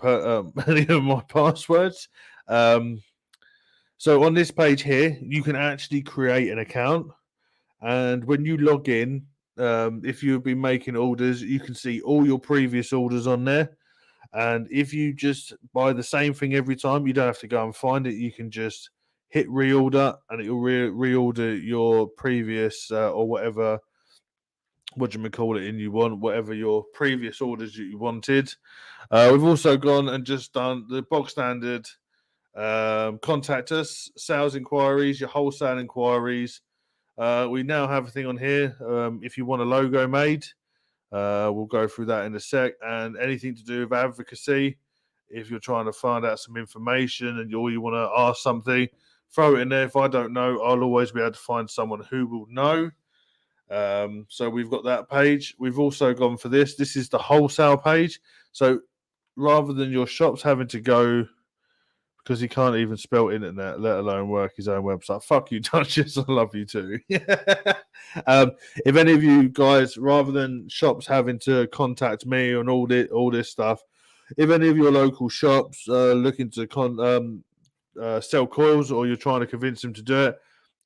passwords. So on this page here, you can actually create an account, and when you log in, if you've been making orders, you can see all your previous orders on there. And if you just buy the same thing every time, you don't have to go and find it. You can just hit reorder, and it will reorder your previous or whatever, what you call it, you want, whatever your previous orders you wanted. We've also gone and just done the box standard contact us, sales inquiries, your wholesale inquiries. We now have a thing on here. If you want a logo made, we'll go through that in a sec. And anything to do with advocacy, if you're trying to find out some information and you want to ask something, throw it in there. If I don't know, I'll always be able to find someone who will know. So we've got that page. We've also gone for this. This is the wholesale page. So rather than your shops having to go, because he can't even spell internet, let alone work his own website. Fuck you, Duchess. I love you too. If any of you guys, rather than shops having to contact me on all this stuff, if any of your local shops are looking to sell coils, or you're trying to convince them to do it,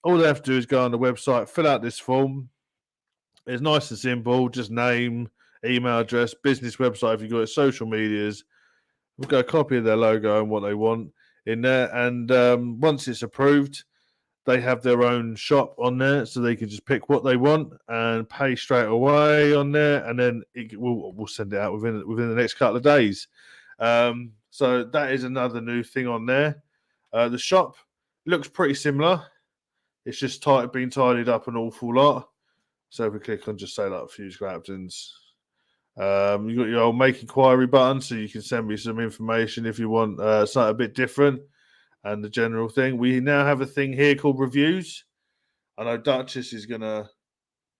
all they have to do is go on the website, fill out this form. It's nice and simple. Just name, email address, business website if you've got it, social medias. We've got a copy of their logo and what they want in there, and once it's approved, they have their own shop on there, so they can just pick what they want and pay straight away on there, and then we'll send it out within the next couple of days. So that is another new thing on there. The shop looks pretty similar. It's just been tidied up an awful lot. So if we click on just say like Fuse Claptons, you've got your old make inquiry button, so you can send me some information if you want something a bit different. And the general thing, we now have a thing here called reviews. I know Duchess is gonna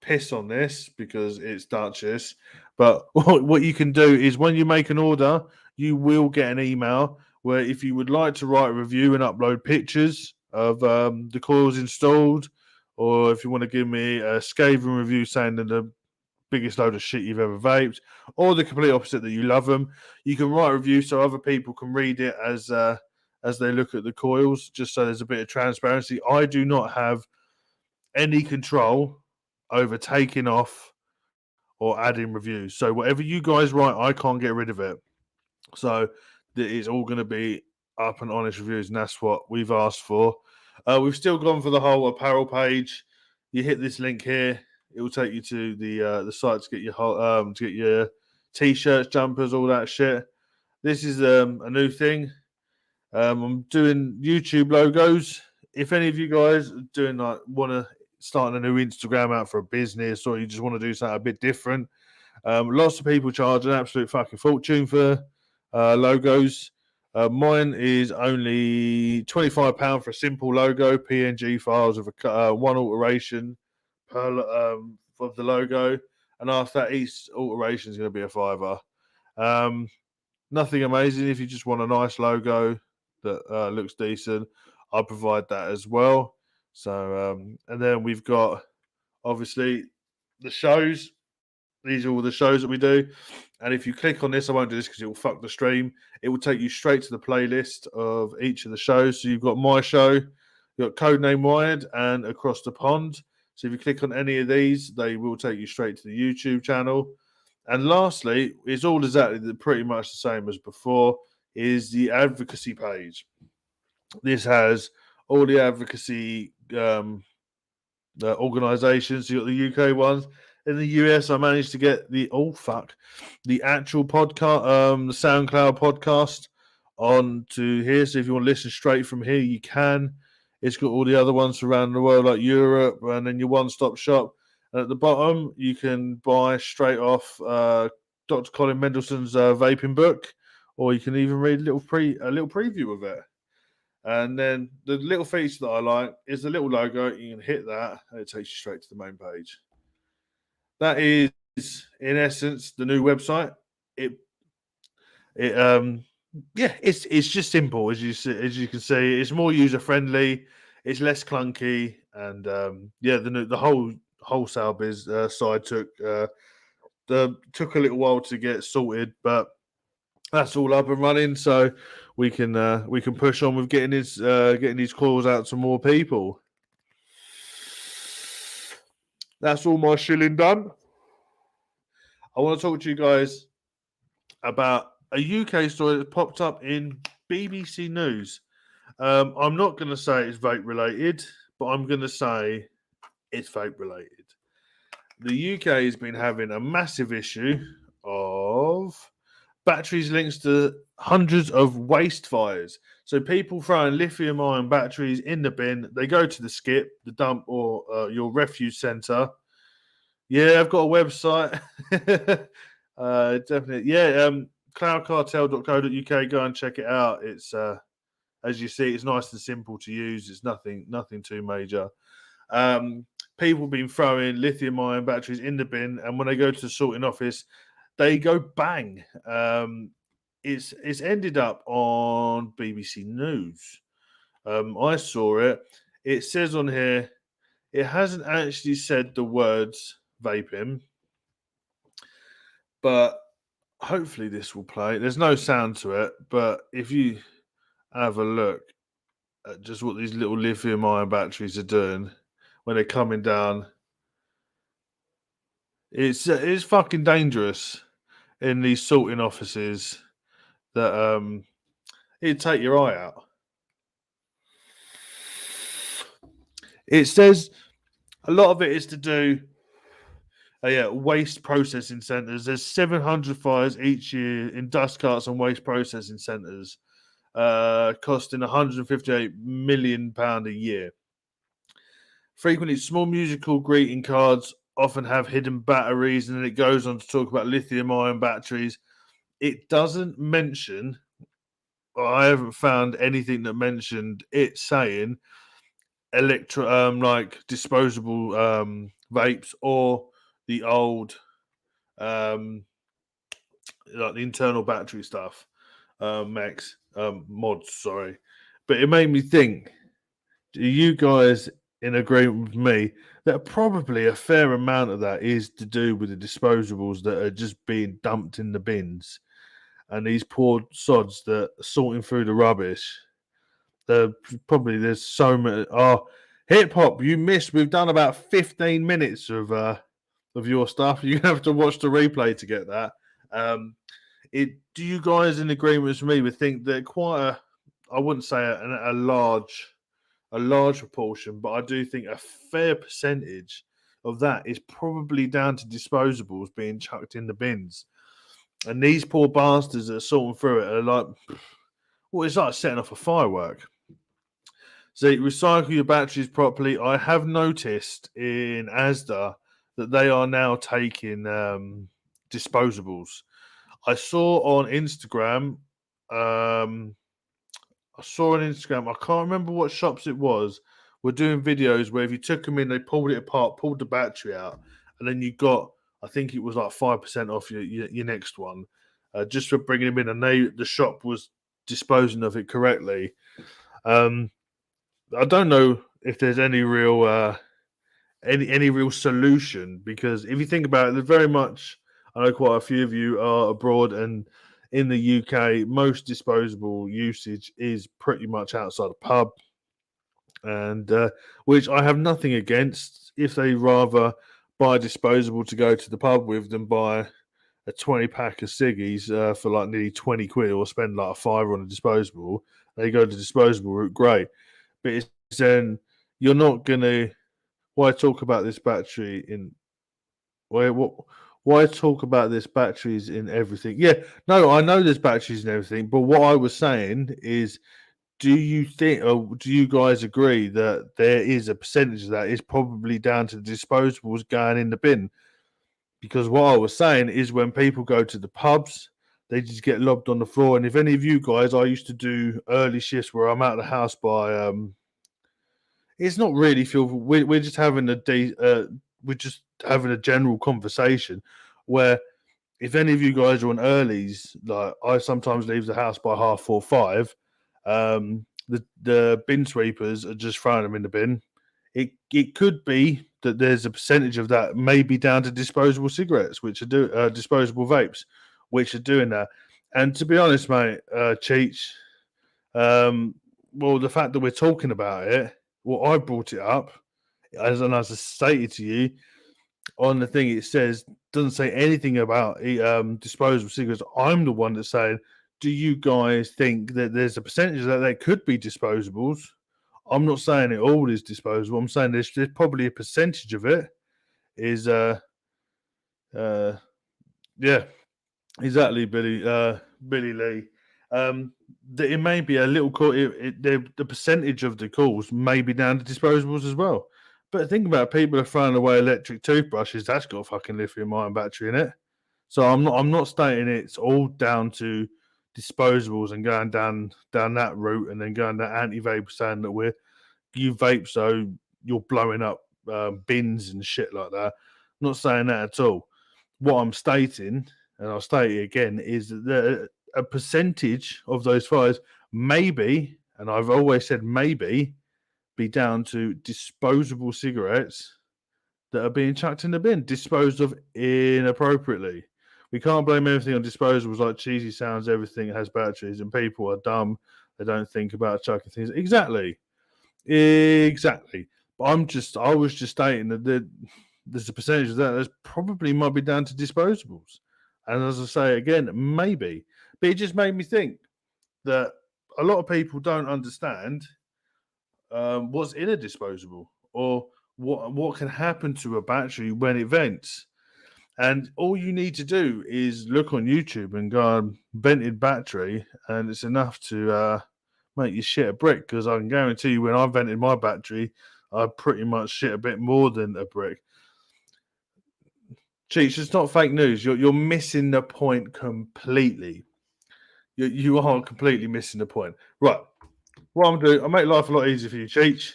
piss on this because it's Duchess, but what you can do is when you make an order, you will get an email where if you would like to write a review and upload pictures of the coils installed, or if you want to give me a scathing review saying that the biggest load of shit you've ever vaped, or the complete opposite, that you love them, you can write a review so other people can read it as they look at the coils, just so there's a bit of transparency. I do not have any control over taking off or adding reviews. So whatever you guys write, I can't get rid of it. So it's all going to be up and honest reviews, and that's what we've asked for. We've still gone for the whole apparel page. You hit this link here, it will take you to the site to get your t-shirts, jumpers, all that shit. This is a new thing. I'm doing YouTube logos. If any of you guys want to start a new Instagram out for a business, or you just want to do something a bit different, lots of people charge an absolute fucking fortune for logos. Mine is only £25 for a simple logo, PNG files of one alteration per of the logo, and after that, each alteration is going to be a fiver. Nothing amazing. If you just want a nice logo that looks decent, I'll provide that as well. So, and then we've got obviously the shows. These are all the shows that we do. And if you click on this, I won't do this because it will fuck the stream. It will take you straight to the playlist of each of the shows. So you've got my show, you've got Codename Wired, and Across the Pond. So if you click on any of these, they will take you straight to the YouTube channel. And lastly, it's all exactly pretty much the same as before, is the advocacy page. This has all the advocacy organizations. You got the UK ones. In the US, I managed to get the actual podcast, the SoundCloud podcast onto here. So if you want to listen straight from here, you can. It's got all the other ones around the world, like Europe, and then your one-stop shop. And at the bottom, you can buy straight off Dr. Colin Mendelssohn's vaping book, or you can even read a little preview of it. And then the little feature that I like is the little logo. You can hit that, and it takes you straight to the main page. That is, in essence, the new website. It's just simple, as you can see. It's more user friendly. It's less clunky, and the whole wholesale biz side took a little while to get sorted, but that's all up and running. So we can push on with getting these calls out to more people. That's all my shilling done. I want to talk to you guys about a UK story that popped up in BBC News. I'm not going to say it's vape related, but I'm going to say it's vape related. The UK has been having a massive issue of batteries linked to hundreds of waste fires. So people throwing lithium-ion batteries in the bin. They go to the skip, the dump, or your refuse centre. Yeah, I've got a website. Definitely. Yeah, cloudcartel.co.uk. Go and check it out. It's as you see, it's nice and simple to use. It's nothing too major. People been throwing lithium-ion batteries in the bin, and when they go to the sorting office, they go bang. It's ended up on BBC News. I saw it. It says on here, it hasn't actually said the words vaping, but hopefully this will play. There's no sound to it, but if you have a look at just what these little lithium-ion batteries are doing when they're coming down, it's fucking dangerous in these sorting offices that it'd take your eye out. It says a lot of it is to do waste processing centres. There's 700 fires each year in dust carts and waste processing centres, costing £158 million a year. Frequently, small musical greeting cards often have hidden batteries, and then it goes on to talk about lithium-ion batteries. It doesn't mention, or I haven't found anything that mentioned it saying like disposable vapes or the old like the internal battery stuff, Max mods. Sorry, but it made me think. Are you guys in agreement with me that probably a fair amount of that is to do with the disposables that are just being dumped in the bins, and these poor sods that are sorting through the rubbish? Probably there's so many. Oh, hip hop, you missed. We've done about 15 minutes of your stuff. You have to watch the replay to get that. Do you guys in agreement with me? Would think that I wouldn't say a large proportion, but I do think a fair percentage of that is probably down to disposables being chucked in the bins. And these poor bastards that are sorting through it are like, well, it's like setting off a firework. So recycle your batteries properly. I have noticed in Asda that they are now taking disposables. I saw on Instagram. I can't remember what shops it was. Were doing videos where if you took them in, they pulled it apart, pulled the battery out, and then you got, I think it was like 5% off your next one, just for bringing them in. And the shop was disposing of it correctly. I don't know if there's any real any real solution, because if you think about it, there's very much. I know quite a few of you are abroad, and in the UK, most disposable usage is pretty much outside a pub, and which I have nothing against if they rather buy disposable to go to the pub with than buy a 20 pack of ciggies for like nearly 20 quid, or spend like a fiver on a disposable. They go to disposable route, great, but it's then you're not gonna. Why talk about this battery in why talk about this batteries in everything? Yeah, no, I know there's batteries in everything, but what I was saying is, do you think, or do you guys agree that there is a percentage of that is probably down to the disposables going in the bin? Because what I was saying is, when people go to the pubs, they just get lobbed on the floor. And if any of you guys, I used to do early shifts where I'm out of the house by it's not really feel. We're just having we're just having a general conversation where if any of you guys are on earlies, like I sometimes leave the house by 4:30. The bin sweepers are just throwing them in the bin. It could be that there's a percentage of that maybe down to disposable cigarettes, which are disposable vapes, which are doing that. And to be honest, mate, Cheech, well, the fact that we're talking about it, well, I brought it up, as I stated to you on the thing. It says, doesn't say anything about disposable cigarettes. I'm the one that's saying, do you guys think that there's a percentage that there could be disposables? I'm not saying it all is disposable. I'm saying there's probably a percentage of it is yeah, exactly, Billy Lee. That it may be a little call. The percentage of the calls may be down to disposables as well. But think about it, people are throwing away electric toothbrushes. That's got a fucking lithium-ion battery in it. So I'm not stating it's all down to disposables and going down that route, and then going to anti-vape, saying that you vape so you're blowing up bins and shit like that. I'm not saying that at all. What I'm stating, and I'll state it again, is that a percentage of those fires maybe, and I've always said maybe, be down to disposable cigarettes that are being chucked in the bin, disposed of inappropriately. We can't blame everything on disposables. Like cheesy sounds, everything has batteries, and people are dumb. They don't think about chucking things. Exactly. But I was just stating that there's a percentage of that probably might be down to disposables. And as I say again, maybe. But it just made me think that a lot of people don't understand what's in a disposable. or what can happen to a battery when it vents. And all you need to do is look on YouTube and go on vented battery, and it's enough to make you shit a brick. Because I can guarantee you, when I vented my battery, I pretty much shit a bit more than a brick. Cheats, it's not fake news. You're missing the point completely. You are completely missing the point. Right. What I'm doing, I'll make life a lot easier for you, Cheech.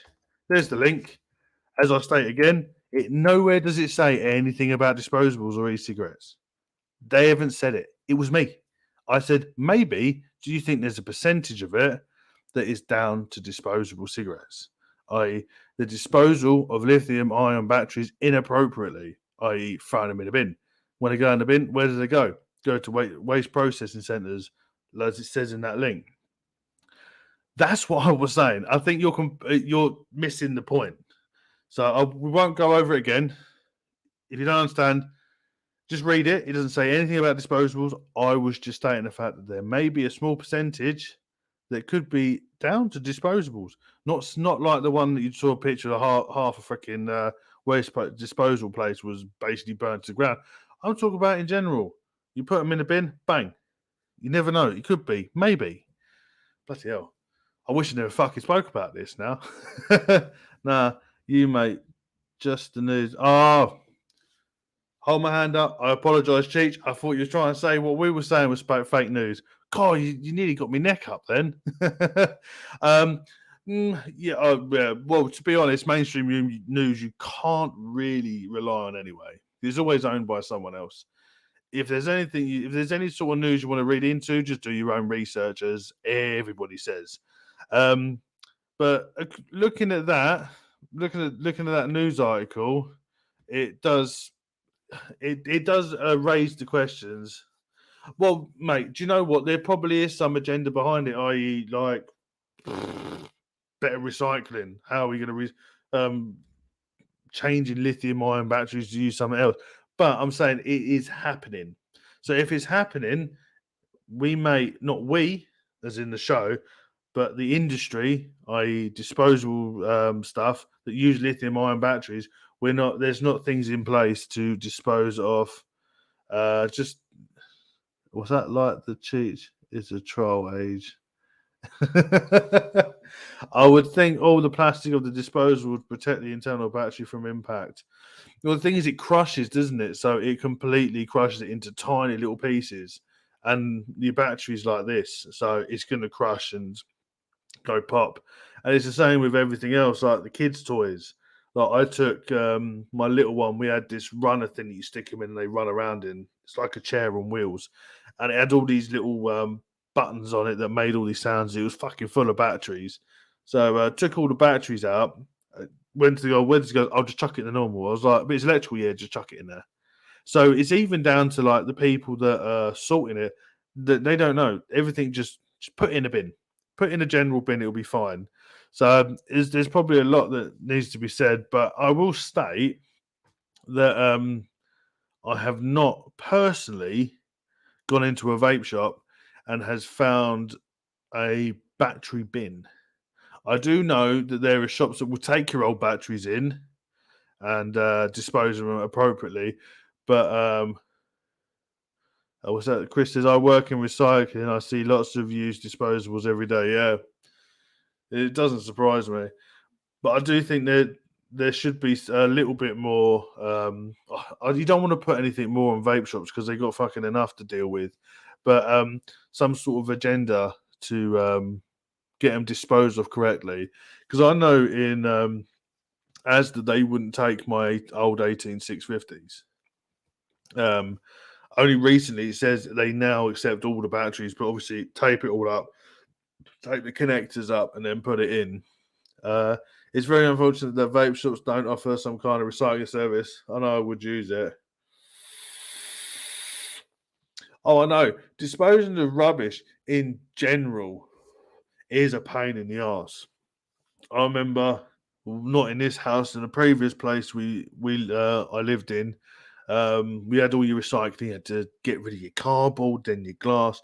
There's the link. As I state again, nowhere does it say anything about disposables or e-cigarettes. They haven't said it. It was me. I said, maybe, do you think there's a percentage of it that is down to disposable cigarettes? I.e., the disposal of lithium ion batteries inappropriately, i.e., throwing them in a bin. When they go in the bin, where do they go? Go to waste processing centres, as it says in that link. That's what I was saying. I think you're missing the point. So we won't go over it again. If you don't understand, just read it. It doesn't say anything about disposables. I was just stating the fact that there may be a small percentage that could be down to disposables. Not like the one that you saw a picture of half a freaking waste disposal place was basically burnt to the ground. I'm talking about in general. You put them in a bin, bang. You never know. It could be. Maybe. Bloody hell. I wish I never fucking spoke about this now. Nah, you, mate. Just the news. Oh, hold my hand up. I apologise, Cheech. I thought you were trying to say what we were saying was about fake news. God, you nearly got me neck up then. Yeah, well, to be honest, mainstream news you can't really rely on anyway. It's always owned by someone else. If there's any sort of news you want to read into, just do your own research, as everybody says. But looking at that news article, it does raise the questions. Well, mate, do you know what? There probably is some agenda behind it, i.e., like better recycling. How are we going to changing lithium-ion batteries to use something else? But I'm saying it is happening. So if it's happening, we may not we, as in the show, but the industry, i.e., disposable stuff that use lithium-ion batteries, there's not things in place to dispose of. Just was that like the cheat? Is a troll age. I would think all the plastic of the disposal would protect the internal battery from impact. Well, the thing is, it crushes, doesn't it? So it completely crushes it into tiny little pieces, and your battery's like this, so it's going to crush and go pop. And it's the same with everything else, like the kids' toys. Like I took my little one. We had this runner thing that you stick them in, and they run around in. It's like a chair on wheels, and it had all these little buttons on it that made all these sounds. It was fucking full of batteries. So I took all the batteries out. Went to go. I'll just chuck it in the normal. I was like, but it's electrical, yeah, just chuck it in there. So it's even down to like the people that are sorting it, that they don't know everything. Just put in a bin, put in a general bin. It'll be fine. So there's probably a lot that needs to be said, but I will state that I have not personally gone into a vape shop and has found a battery bin. I do know that there are shops that will take your old batteries in and dispose of them appropriately, but what's that? Chris says, I work in recycling. I see lots of used disposables every day. Yeah, it doesn't surprise me. But I do think that there should be a little bit more. You don't want to put anything more on vape shops because they've got fucking enough to deal with. But some sort of agenda to get them disposed of correctly. Because I know in Asda they wouldn't take my old 18650s. Only recently it says they now accept all the batteries, but obviously tape it all up, take the connectors up, and then put it in. It's very unfortunate that vape shops don't offer some kind of recycling service. I know I would use it. Oh, I know. Disposing of rubbish in general is a pain in the arse. I remember, not in this house, in a previous place I lived in. We had all your recycling. You had to get rid of your cardboard, then your glass.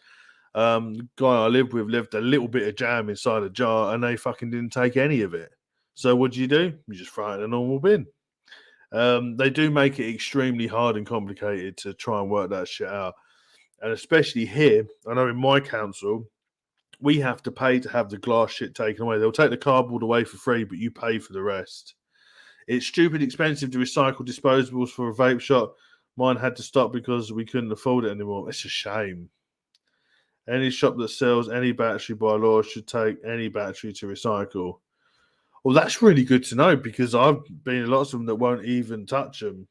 The guy I lived with left a little bit of jam inside a jar, and they fucking didn't take any of it. So what do? You just throw it in a normal bin. They do make it extremely hard and complicated to try and work that shit out. And especially here, I know in my council, we have to pay to have the glass shit taken away. They'll take the cardboard away for free, but you pay for the rest. It's stupid expensive to recycle disposables for a vape shop. Mine had to stop because we couldn't afford it anymore. It's a shame. Any shop that sells any battery by law should take any battery to recycle. Well, that's really good to know because I've been in lots of them that won't even touch them.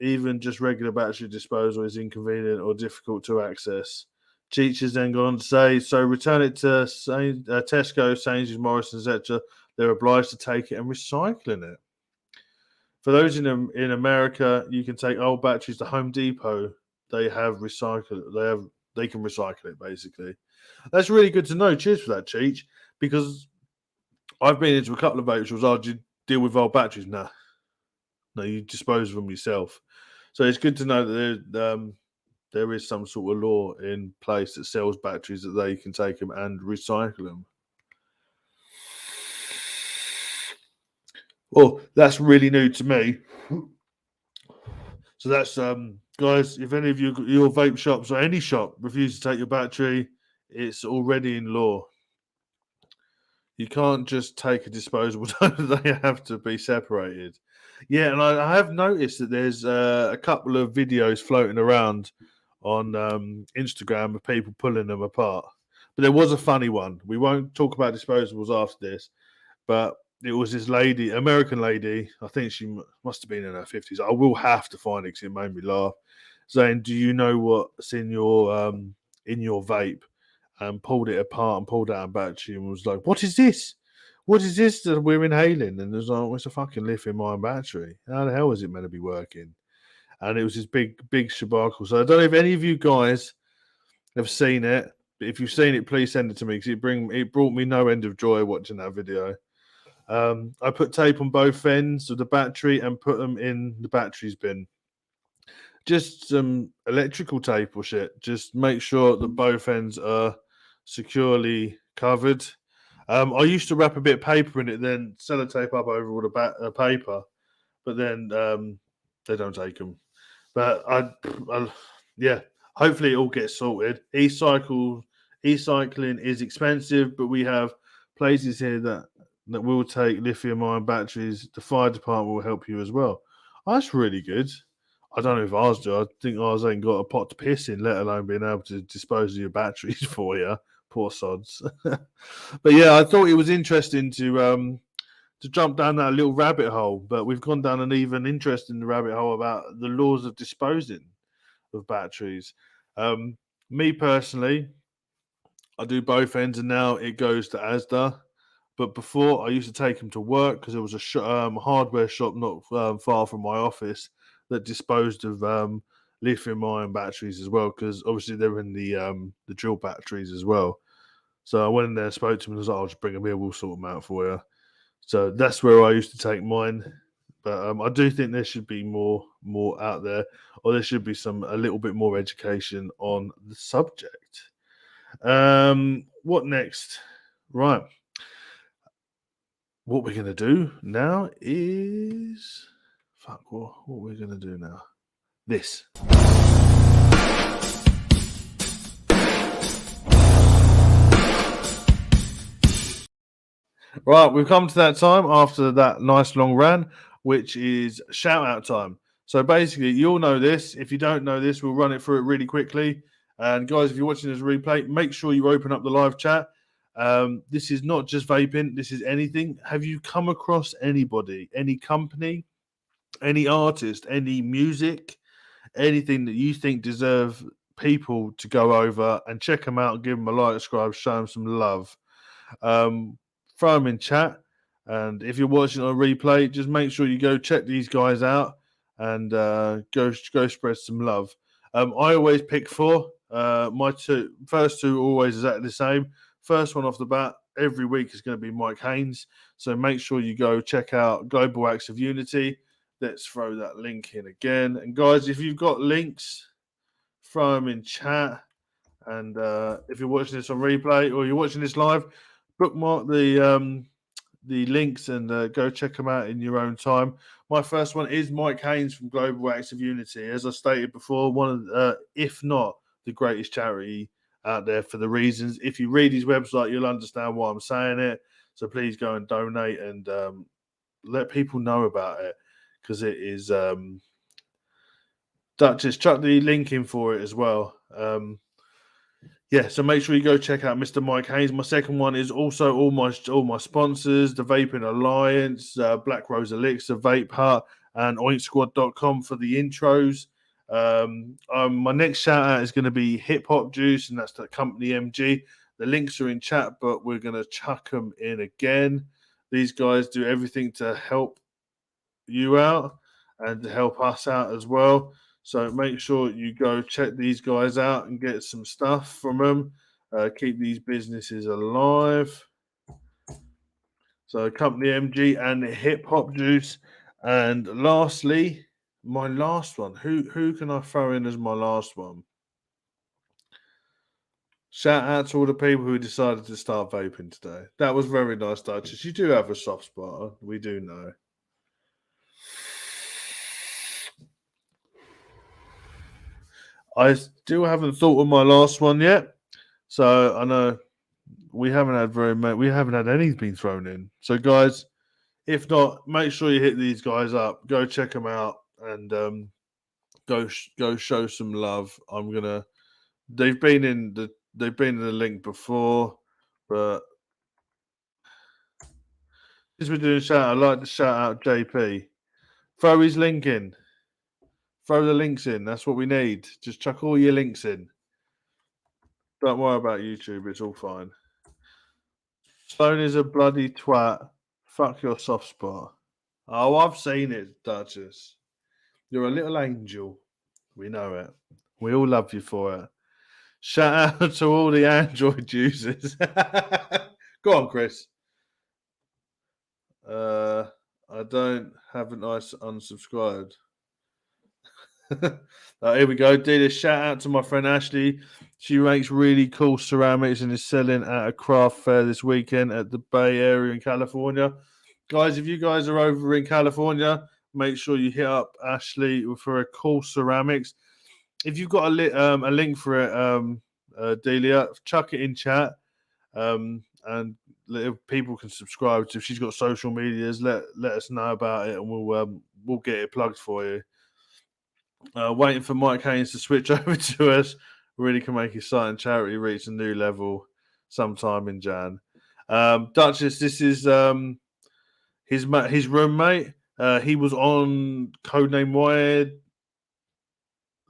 Even just regular battery disposal is inconvenient or difficult to access. Teachers then go on to say, so return it to Tesco, Sainsbury's, Morrison's, etc. They're obliged to take it and recycling it. For those in America, you can take old batteries to Home Depot. They have recycle. They can recycle it basically. That's really good to know. Cheers for that, Cheech. Because I've been into a couple of vape shops. Do you deal with old batteries? Nah. No, you dispose of them yourself. So it's good to know that there is some sort of law in place that sells batteries that they can take them and recycle them. Well, that's really new to me. So that's guys, if any of your vape shops or any shop refuse to take your battery, it's already in law. You can't just take a disposable, they have to be separated. Yeah, and I have noticed that there's a couple of videos floating around on Instagram of people pulling them apart. But there was a funny one. We won't talk about disposables after this, but it was this lady, American lady. I think she must have been in her 50s. I will have to find it because it made me laugh. Saying, "Do you know what's in your vape?" And pulled it apart and pulled out a battery and was like, "What is this? What is this that we're inhaling?" And there's like, well, "It's a fucking lithium-ion battery. How the hell is it meant to be working?" And it was this big shabacle. So I don't know if any of you guys have seen it. But if you've seen it, please send it to me because it brought me no end of joy watching that video. I put tape on both ends of the battery and put them in the batteries bin. Just some electrical tape or shit. Just make sure that both ends are securely covered. I used to wrap a bit of paper in it, then sellotape up over all the paper, but then they don't take them. But yeah, hopefully it all gets sorted. E-cycling is expensive, but we have places here that will take lithium-ion batteries. The fire department will help you as well. Oh, that's really good. I don't know if ours do. I think ours ain't got a pot to piss in, let alone being able to dispose of your batteries for you. Poor sods. But yeah, I thought it was interesting to jump down that little rabbit hole. But we've gone down an even interesting rabbit hole about the laws of disposing of batteries. Me personally, I do both ends, and now it goes to Asda. But before, I used to take them to work because there was a hardware shop not far from my office that disposed of lithium-ion batteries as well. Because obviously they're in the drill batteries as well. So I went in there, spoke to them, and was like, "I'll just bring them here. We'll sort them out for you." So that's where I used to take mine. But I do think there should be more out there, or there should be a little bit more education on the subject. What next? Right. What we're gonna do now is what we're gonna do now. This. Right, we've come to that time after that nice long run, which is shout out time. So basically, you'll know this. If you don't know this, we'll run it through it really quickly. And guys, if you're watching this replay, make sure you open up the live chat. This is not just vaping, this is anything. Have you come across anybody, any company, any artist, any music, anything that you think deserve people to go over and check them out, give them a like, subscribe, show them some love? Throw them in chat, and if you're watching on replay, just make sure you go check these guys out and go spread some love. I always pick four. My first two are always exactly the same. First one off the bat every week is going to be Mike Haynes, so make sure you go check out Global Acts of Unity. Let's throw that link in again, and guys, if you've got links, throw them in chat. And if you're watching this on replay or you're watching this live, bookmark the links and go check them out in your own time. My first one is Mike Haynes from Global Active Unity. As I stated before, one of if not the greatest charity out there for the reasons. If you read his website, you'll understand why I'm saying it. So please go and donate and let people know about it, because it is Duchess, chuck the link in for it as well. Yeah, so make sure you go check out Mr. Mike Haynes. My second one is also all my sponsors, the Vaping Alliance, Black Rose Elixir, Vape Hut, and oinksquad.com for the intros. My next shout out is going to be Hip Hop Juice, and that's the company MG. The links are in chat, but we're going to chuck them in again. These guys do everything to help you out and to help us out as well. So make sure you go check these guys out and get some stuff from them. Keep these businesses alive. So Company MG and Hip Hop Juice. And lastly, my last one. Who can I throw in as my last one? Shout out to all the people who decided to start vaping today. That was very nice, Duchess. You do have a soft spot. We do know. I still haven't thought of my last one yet. So I know we haven't had any being thrown in. So guys, if not, make sure you hit these guys up. Go check them out and go show some love. They've been in the link before, but since we're doing a shout out, I'd like to shout out JP. Throw his link in. Throw the links in. That's what we need. Just chuck all your links in. Don't worry about YouTube. It's all fine. Sloan is a bloody twat. Fuck your soft spot. Oh, I've seen it, Duchess. You're a little angel. We know it. We all love you for it. Shout out to all the Android users. Go on, Chris. I don't haven't I unsubscribed. Here we go. Did a shout out to my friend Ashley. She makes really cool ceramics and is selling at a craft fair this weekend at the Bay Area in California. Guys, if you guys are over in California, make sure you hit up Ashley for a cool ceramics. If you've got a link for it, Delia, chuck it in chat, and people can subscribe to. If she's got social medias, let us know about it, and we'll get it plugged for you. Waiting for Mike Haynes to switch over to us really can make exciting charity reach a new level sometime in Jan. Duchess, this is his roommate. He was on Codename Wired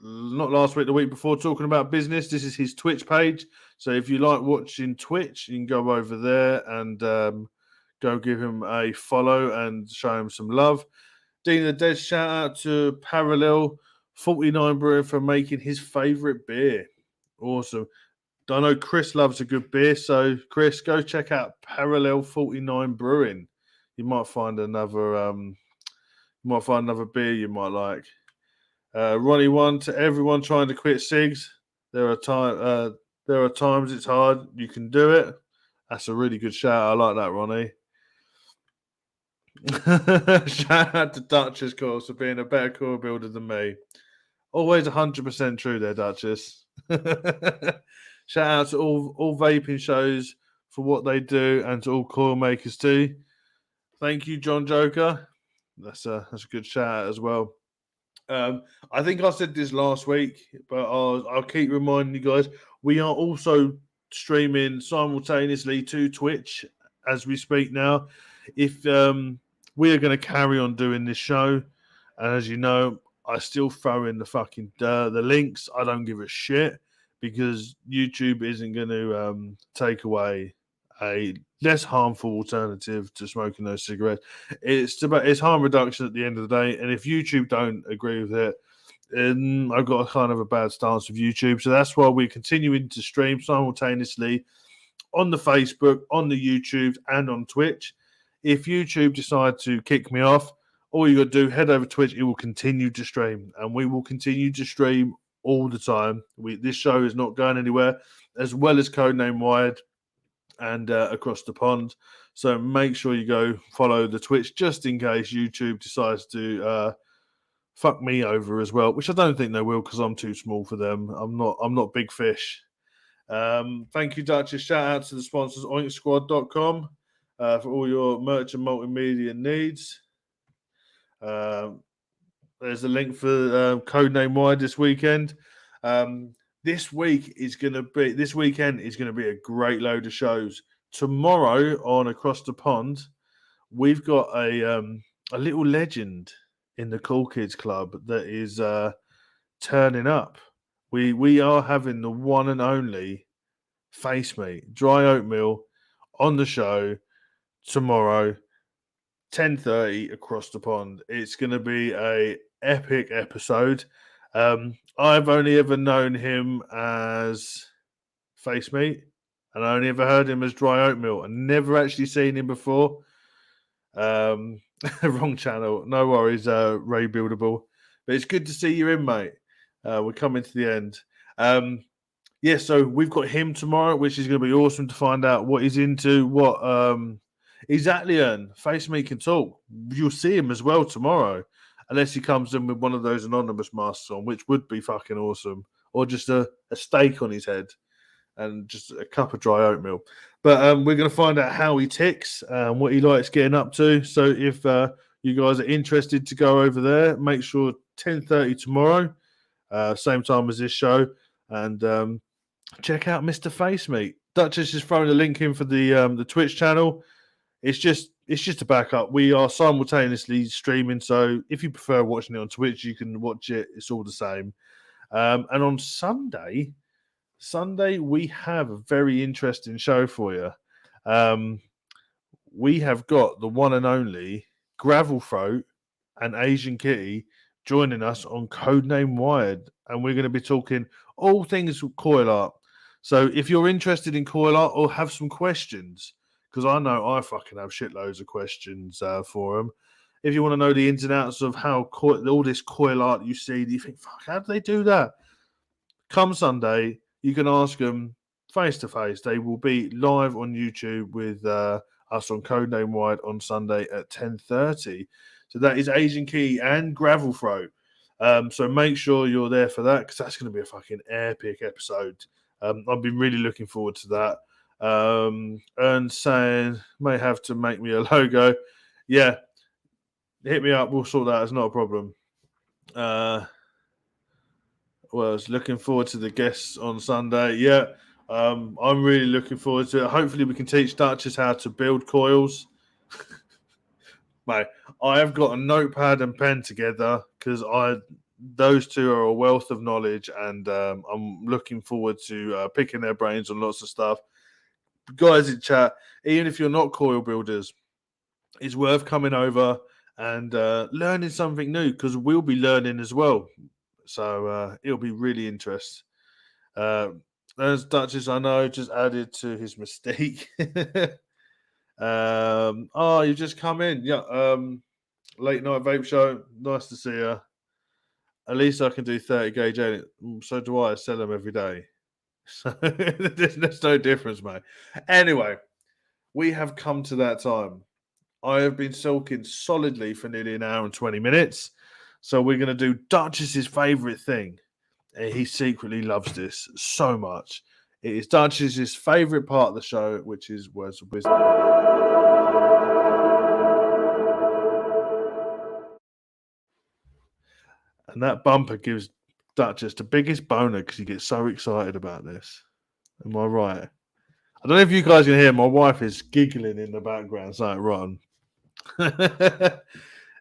not last week, the week before, talking about business. This is his Twitch page. So if you like watching Twitch, you can go over there and go give him a follow and show him some love. Dean the Dead, shout out to Parallel 49 Brewing for making his favourite beer. Awesome. I know Chris loves a good beer, so Chris, go check out Parallel 49 Brewing. You might find another beer you might like. Ronnie one, to everyone trying to quit cigs. There are times it's hard. You can do it. That's a really good shout. I like that, Ronnie. Shout out to Duchess, course, for being a better core builder than me. Always 100% true there, Duchess. Shout out to all vaping shows for what they do, and to all coil makers too. Thank you, John Joker. That's a good shout out as well. I think I said this last week, but I'll keep reminding you guys. We are also streaming simultaneously to Twitch as we speak now. If we are going to carry on doing this show, and as you know, I still throw in the fucking the links. I don't give a shit, because YouTube isn't going to take away a less harmful alternative to smoking those cigarettes. It's harm reduction at the end of the day, and if YouTube don't agree with it, I've got a kind of a bad stance with YouTube. So that's why we're continuing to stream simultaneously on the Facebook, on the YouTube, and on Twitch. If YouTube decide to kick me off, all you got to do, head over to Twitch. It will continue to stream, and we will continue to stream all the time. This show is not going anywhere, as well as Codename Wired and Across the Pond. So make sure you go follow the Twitch just in case YouTube decides to fuck me over as well, which I don't think they will because I'm too small for them. I'm not big fish. Thank you, Duchess. Shout out to the sponsors, oinksquad.com, for all your merch and multimedia needs. There's a link for Codename Wide this weekend. This weekend is going to be a great load of shows. Tomorrow on Across the Pond, we've got a little legend in the Cool Kids Club that is turning up. We are having the one and only Face Meat, Dry Oatmeal, on the show tomorrow, 10:30 Across the Pond. It's going to be a epic episode. I've only ever known him as Face Meat, and I only ever heard him as Dry Oatmeal. I never actually seen him before. Wrong channel. No worries, Ray Buildable. But it's good to see you in, mate. We're coming to the end. Yeah, so we've got him tomorrow, which is going to be awesome to find out what he's into, what exactly. And Face Me can talk. You'll see him as well tomorrow, unless he comes in with one of those anonymous masks on, which would be fucking awesome, or just a steak on his head and just a cup of dry oatmeal. But we're going to find out how he ticks and what he likes getting up to. So if you guys are interested to go over there, make sure 10:30 tomorrow, same time as this show, and check out Mr. Face Meat. Duchess has thrown a link in for the Twitch channel. It's just a backup. We are simultaneously streaming, so if you prefer watching it on Twitch, you can watch it. It's all the same. And on Sunday, we have a very interesting show for you. We have got the one and only Gravel Throat and Asian Kitty joining us on Codename Wired, and we're going to be talking all things coil art. So if you're interested in coil art or have some questions, because I know I fucking have shitloads of questions for them. If you want to know the ins and outs of how all this coil art you see, do you think, fuck, how do they do that? Come Sunday, you can ask them face to face. They will be live on YouTube with us on Codename Wide on Sunday at 10:30. So that is Asian Key and Gravel Throat. So make sure you're there for that, because that's going to be a fucking epic episode. I've been really looking forward to that. And saying may have to make me a logo. Yeah, hit me up. We'll sort that. It's not a problem. Well, I was looking forward to the guests on Sunday. Yeah, I'm really looking forward to it. Hopefully, we can teach Duchess how to build coils. Mate, I have got a notepad and pen together because those two are a wealth of knowledge, and I'm looking forward to picking their brains on lots of stuff. Guys in chat, even if you're not coil builders, it's worth coming over and learning something new, because we'll be learning as well. So it'll be really interesting. As Duchess, I know, just added to his mystique. You just come in. Yeah. Late night vape show. Nice to see you. At least I can do 30 gauge edit. So do I. Sell them every day. So there's no difference, mate. Anyway, we have come to that time. I have been sulking solidly for nearly an hour and 20 minutes. So we're going to do Duchess's favourite thing. He secretly loves this so much. It is Duchess's favourite part of the show, which is Words of Wisdom. And that bumper gives Duchess the biggest boner because he gets so excited about this. Am I right? I don't know if you guys can hear. My wife is giggling in the background. Something wrong.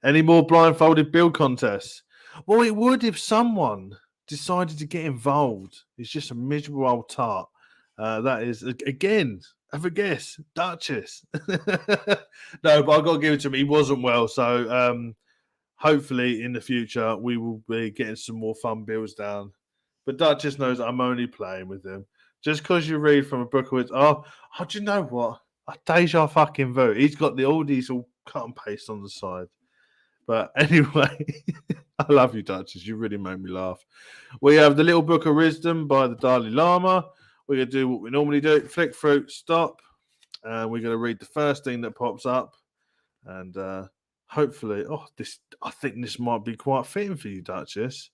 Any more blindfolded build contests? Well, it would if someone decided to get involved. It's just a miserable old tart. That is, again, have a guess, Duchess. No, but I've got to give it to him. He wasn't well. So hopefully in the future, we will be getting some more fun builds down. But Duchess knows I'm only playing with him. Just because you read from a book of it, do you know what? Deja fucking vu. He's got all these all cut and paste on the side. But anyway, I love you, Duchess. You really made me laugh. We have the Little Book of Wisdom by the Dalai Lama. We're going to do what we normally do. Flick through, stop. And we're going to read the first thing that pops up. And hopefully, I think this might be quite fitting for you, Duchess.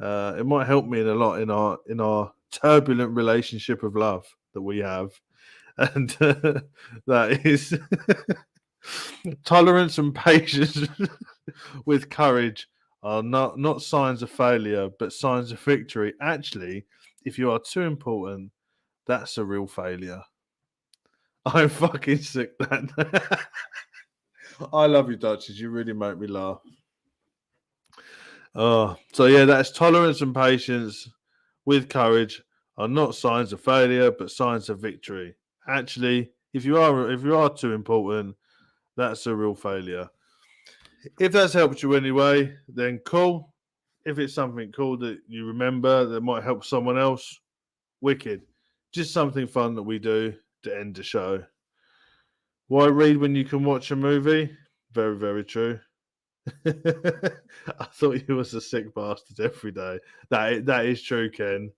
It might help me a lot in our turbulent relationship of love that we have. And that is tolerance and patience with courage are not signs of failure, but signs of victory. Actually, if you are too important, that's a real failure. I'm fucking sick, man. I love you, Duchess. You really make me laugh. Oh, so yeah, that's tolerance and patience with courage are not signs of failure, but signs of victory. Actually, if you are too important, that's a real failure. If that's helped you anyway, then cool. If it's something cool that you remember that might help someone else, wicked. Just something fun that we do to end the show. Why read when you can watch a movie? Very, very true. I thought you was a sick bastard every day. That is true, Ken.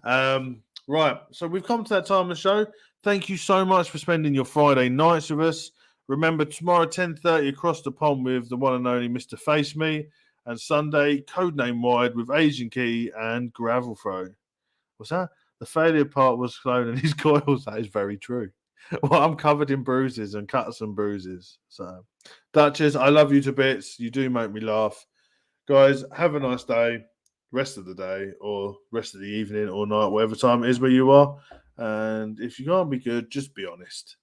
Right, so we've come to that time of the show. Thank you so much for spending your Friday nights with us. Remember, tomorrow 10:30 across the pond with the one and only Mr. Face Me, and Sunday Codename Wide with Asian Key and Gravel Throw. What's that? The failure part was cloning his coils. That is very true. Well, I'm covered in bruises and cuts and bruises. So, Duchess, I love you to bits. You do make me laugh. Guys, have a nice day, rest of the day, or rest of the evening or night, whatever time it is where you are. And if you can't be good, just be honest.